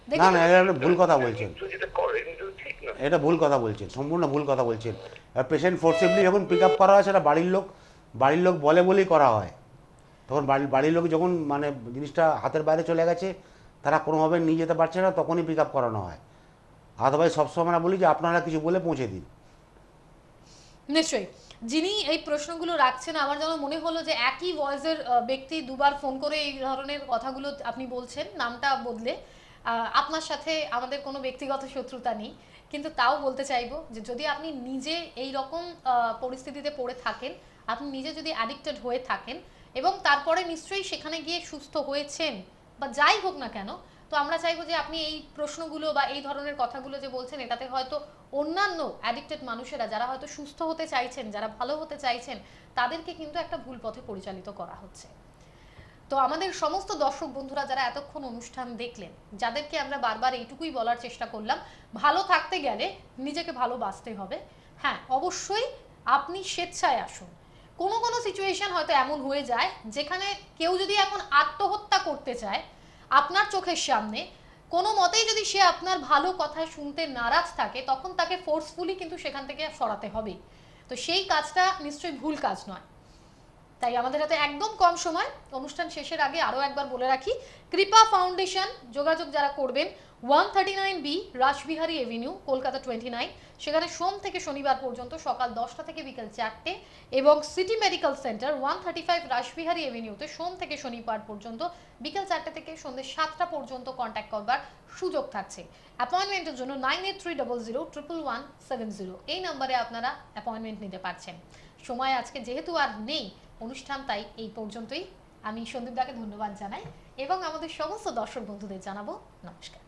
না না, এটা আপনি ভুল কথা বলছেন, যেটা করেন এটা ঠিক না। এটা ভুল কথা বলছেন, সম্পূর্ণ ভুল কথা বলছেন। পেশেন্ট ফোর্সিবলি যখন পিক আপ করা হয় সেটা বাড়ির লোক বলে বলেই করা হয়। তখন বাড়ির লোক যখন মানে জিনিসটা হাতের বাইরে চলে গেছে, তারা কোনোভাবে নিয়ে যেতে পারছে না, তখনই পিক আপ করানো হয়। আদারওয়াইজ সবসময় আমরা বলি যে আপনারা কিছু বলে পৌঁছে দিন। নিশ্চয়ই। যিনি এই প্রশ্নগুলো রাখছেন, আমার যেন মনে হলো যে একই ভয়েসের ব্যক্তি দুবার ফোন করে এই ধরনের কথাগুলো আপনি বলছেন, নামটা বদলে। আপনার সাথে আমাদের কোনো ব্যক্তিগত শত্রুতা নেই, কিন্তু তাও বলতে চাইবো যে যদি আপনি নিজে এই রকম পরিস্থিতিতে পড়ে থাকেন, আপনি নিজে যদি অ্যাডিক্টেড হয়ে থাকেন এবং তারপরে নিশ্চয়ই সেখানে গিয়ে সুস্থ হয়েছেন বা যাই হোক না কেন, তো আমরা চাইবো যে আপনি এই প্রশ্নগুলো বা এই ধরনের কথাগুলো যে বলছেন, এটাতে হয়তো অন্যান্য অ্যাডিক্টেড মানুষেরা যারা হয়তো সুস্থ হতে চাইছেন, যারা ভালো হতে চাইছেন, তাদেরকে কিন্তু একটা ভুল পথে পরিচালিত করা হচ্ছে। তো আমাদের সমস্ত দর্শক বন্ধুরা যারা এতক্ষণ অনুষ্ঠান দেখলেন, যাদেরকে আমরা বারবার এইটুকুই বলার চেষ্টা করলাম, ভালো থাকতে গেলে নিজেকে ভালোবাসতে হবে। হ্যাঁ, অবশ্যই আপনি স্বেচ্ছায় আসুন। কোনো কোনো সিচুয়েশন হয়তো এমন হয়ে যায় যেখানে কেউ যদি এখন আত্মহত্যা করতে চায় আপনার চোখের সামনে, কোনো মতেই যদি সে আপনার ভালো কথা শুনতে নারাজ থাকে, তখন তাকে ফোর্সফুলি কিন্তু সেখান থেকে সরাতে হবে। তো সেই কাজটা নিশ্চয়ই ভুল কাজ নয়। তাই আমাদের হাতে একদম কম সময়, অনুষ্ঠান শেষের আগে আরও একবার বলে রাখি, কৃপা ফাউন্ডেশন যোগাযোগ যারা করবেন 139B রাসবিহারী এভিনিউ, কলকাতা 29, সেখানে সোম থেকে শনিবার পর্যন্ত সকাল 10টা থেকে বিকেল 4টে, এবং সিটি মেডিকেল সেন্টার 135 রাসবিহারী এভিনিউতে সোম থেকে শনিবার পর্যন্ত বিকেল 4টে থেকে সন্ধ্যে 7টা পর্যন্ত কন্ট্যাক্ট করবার সুযোগ থাকছে। অ্যাপয়েন্টমেন্টের জন্য 9830011170 এই নম্বরে আপনারা অ্যাপয়েন্টমেন্ট নিতে পারছেন। সময় আজকে যেহেতু আর নেই, অনুষ্ঠান তাই এই পর্যন্তই। আমি সন্দীপ দাকে ধন্যবাদ জানাই এবং আমাদের সমস্ত দর্শক বন্ধুদের জানাবো নমস্কার।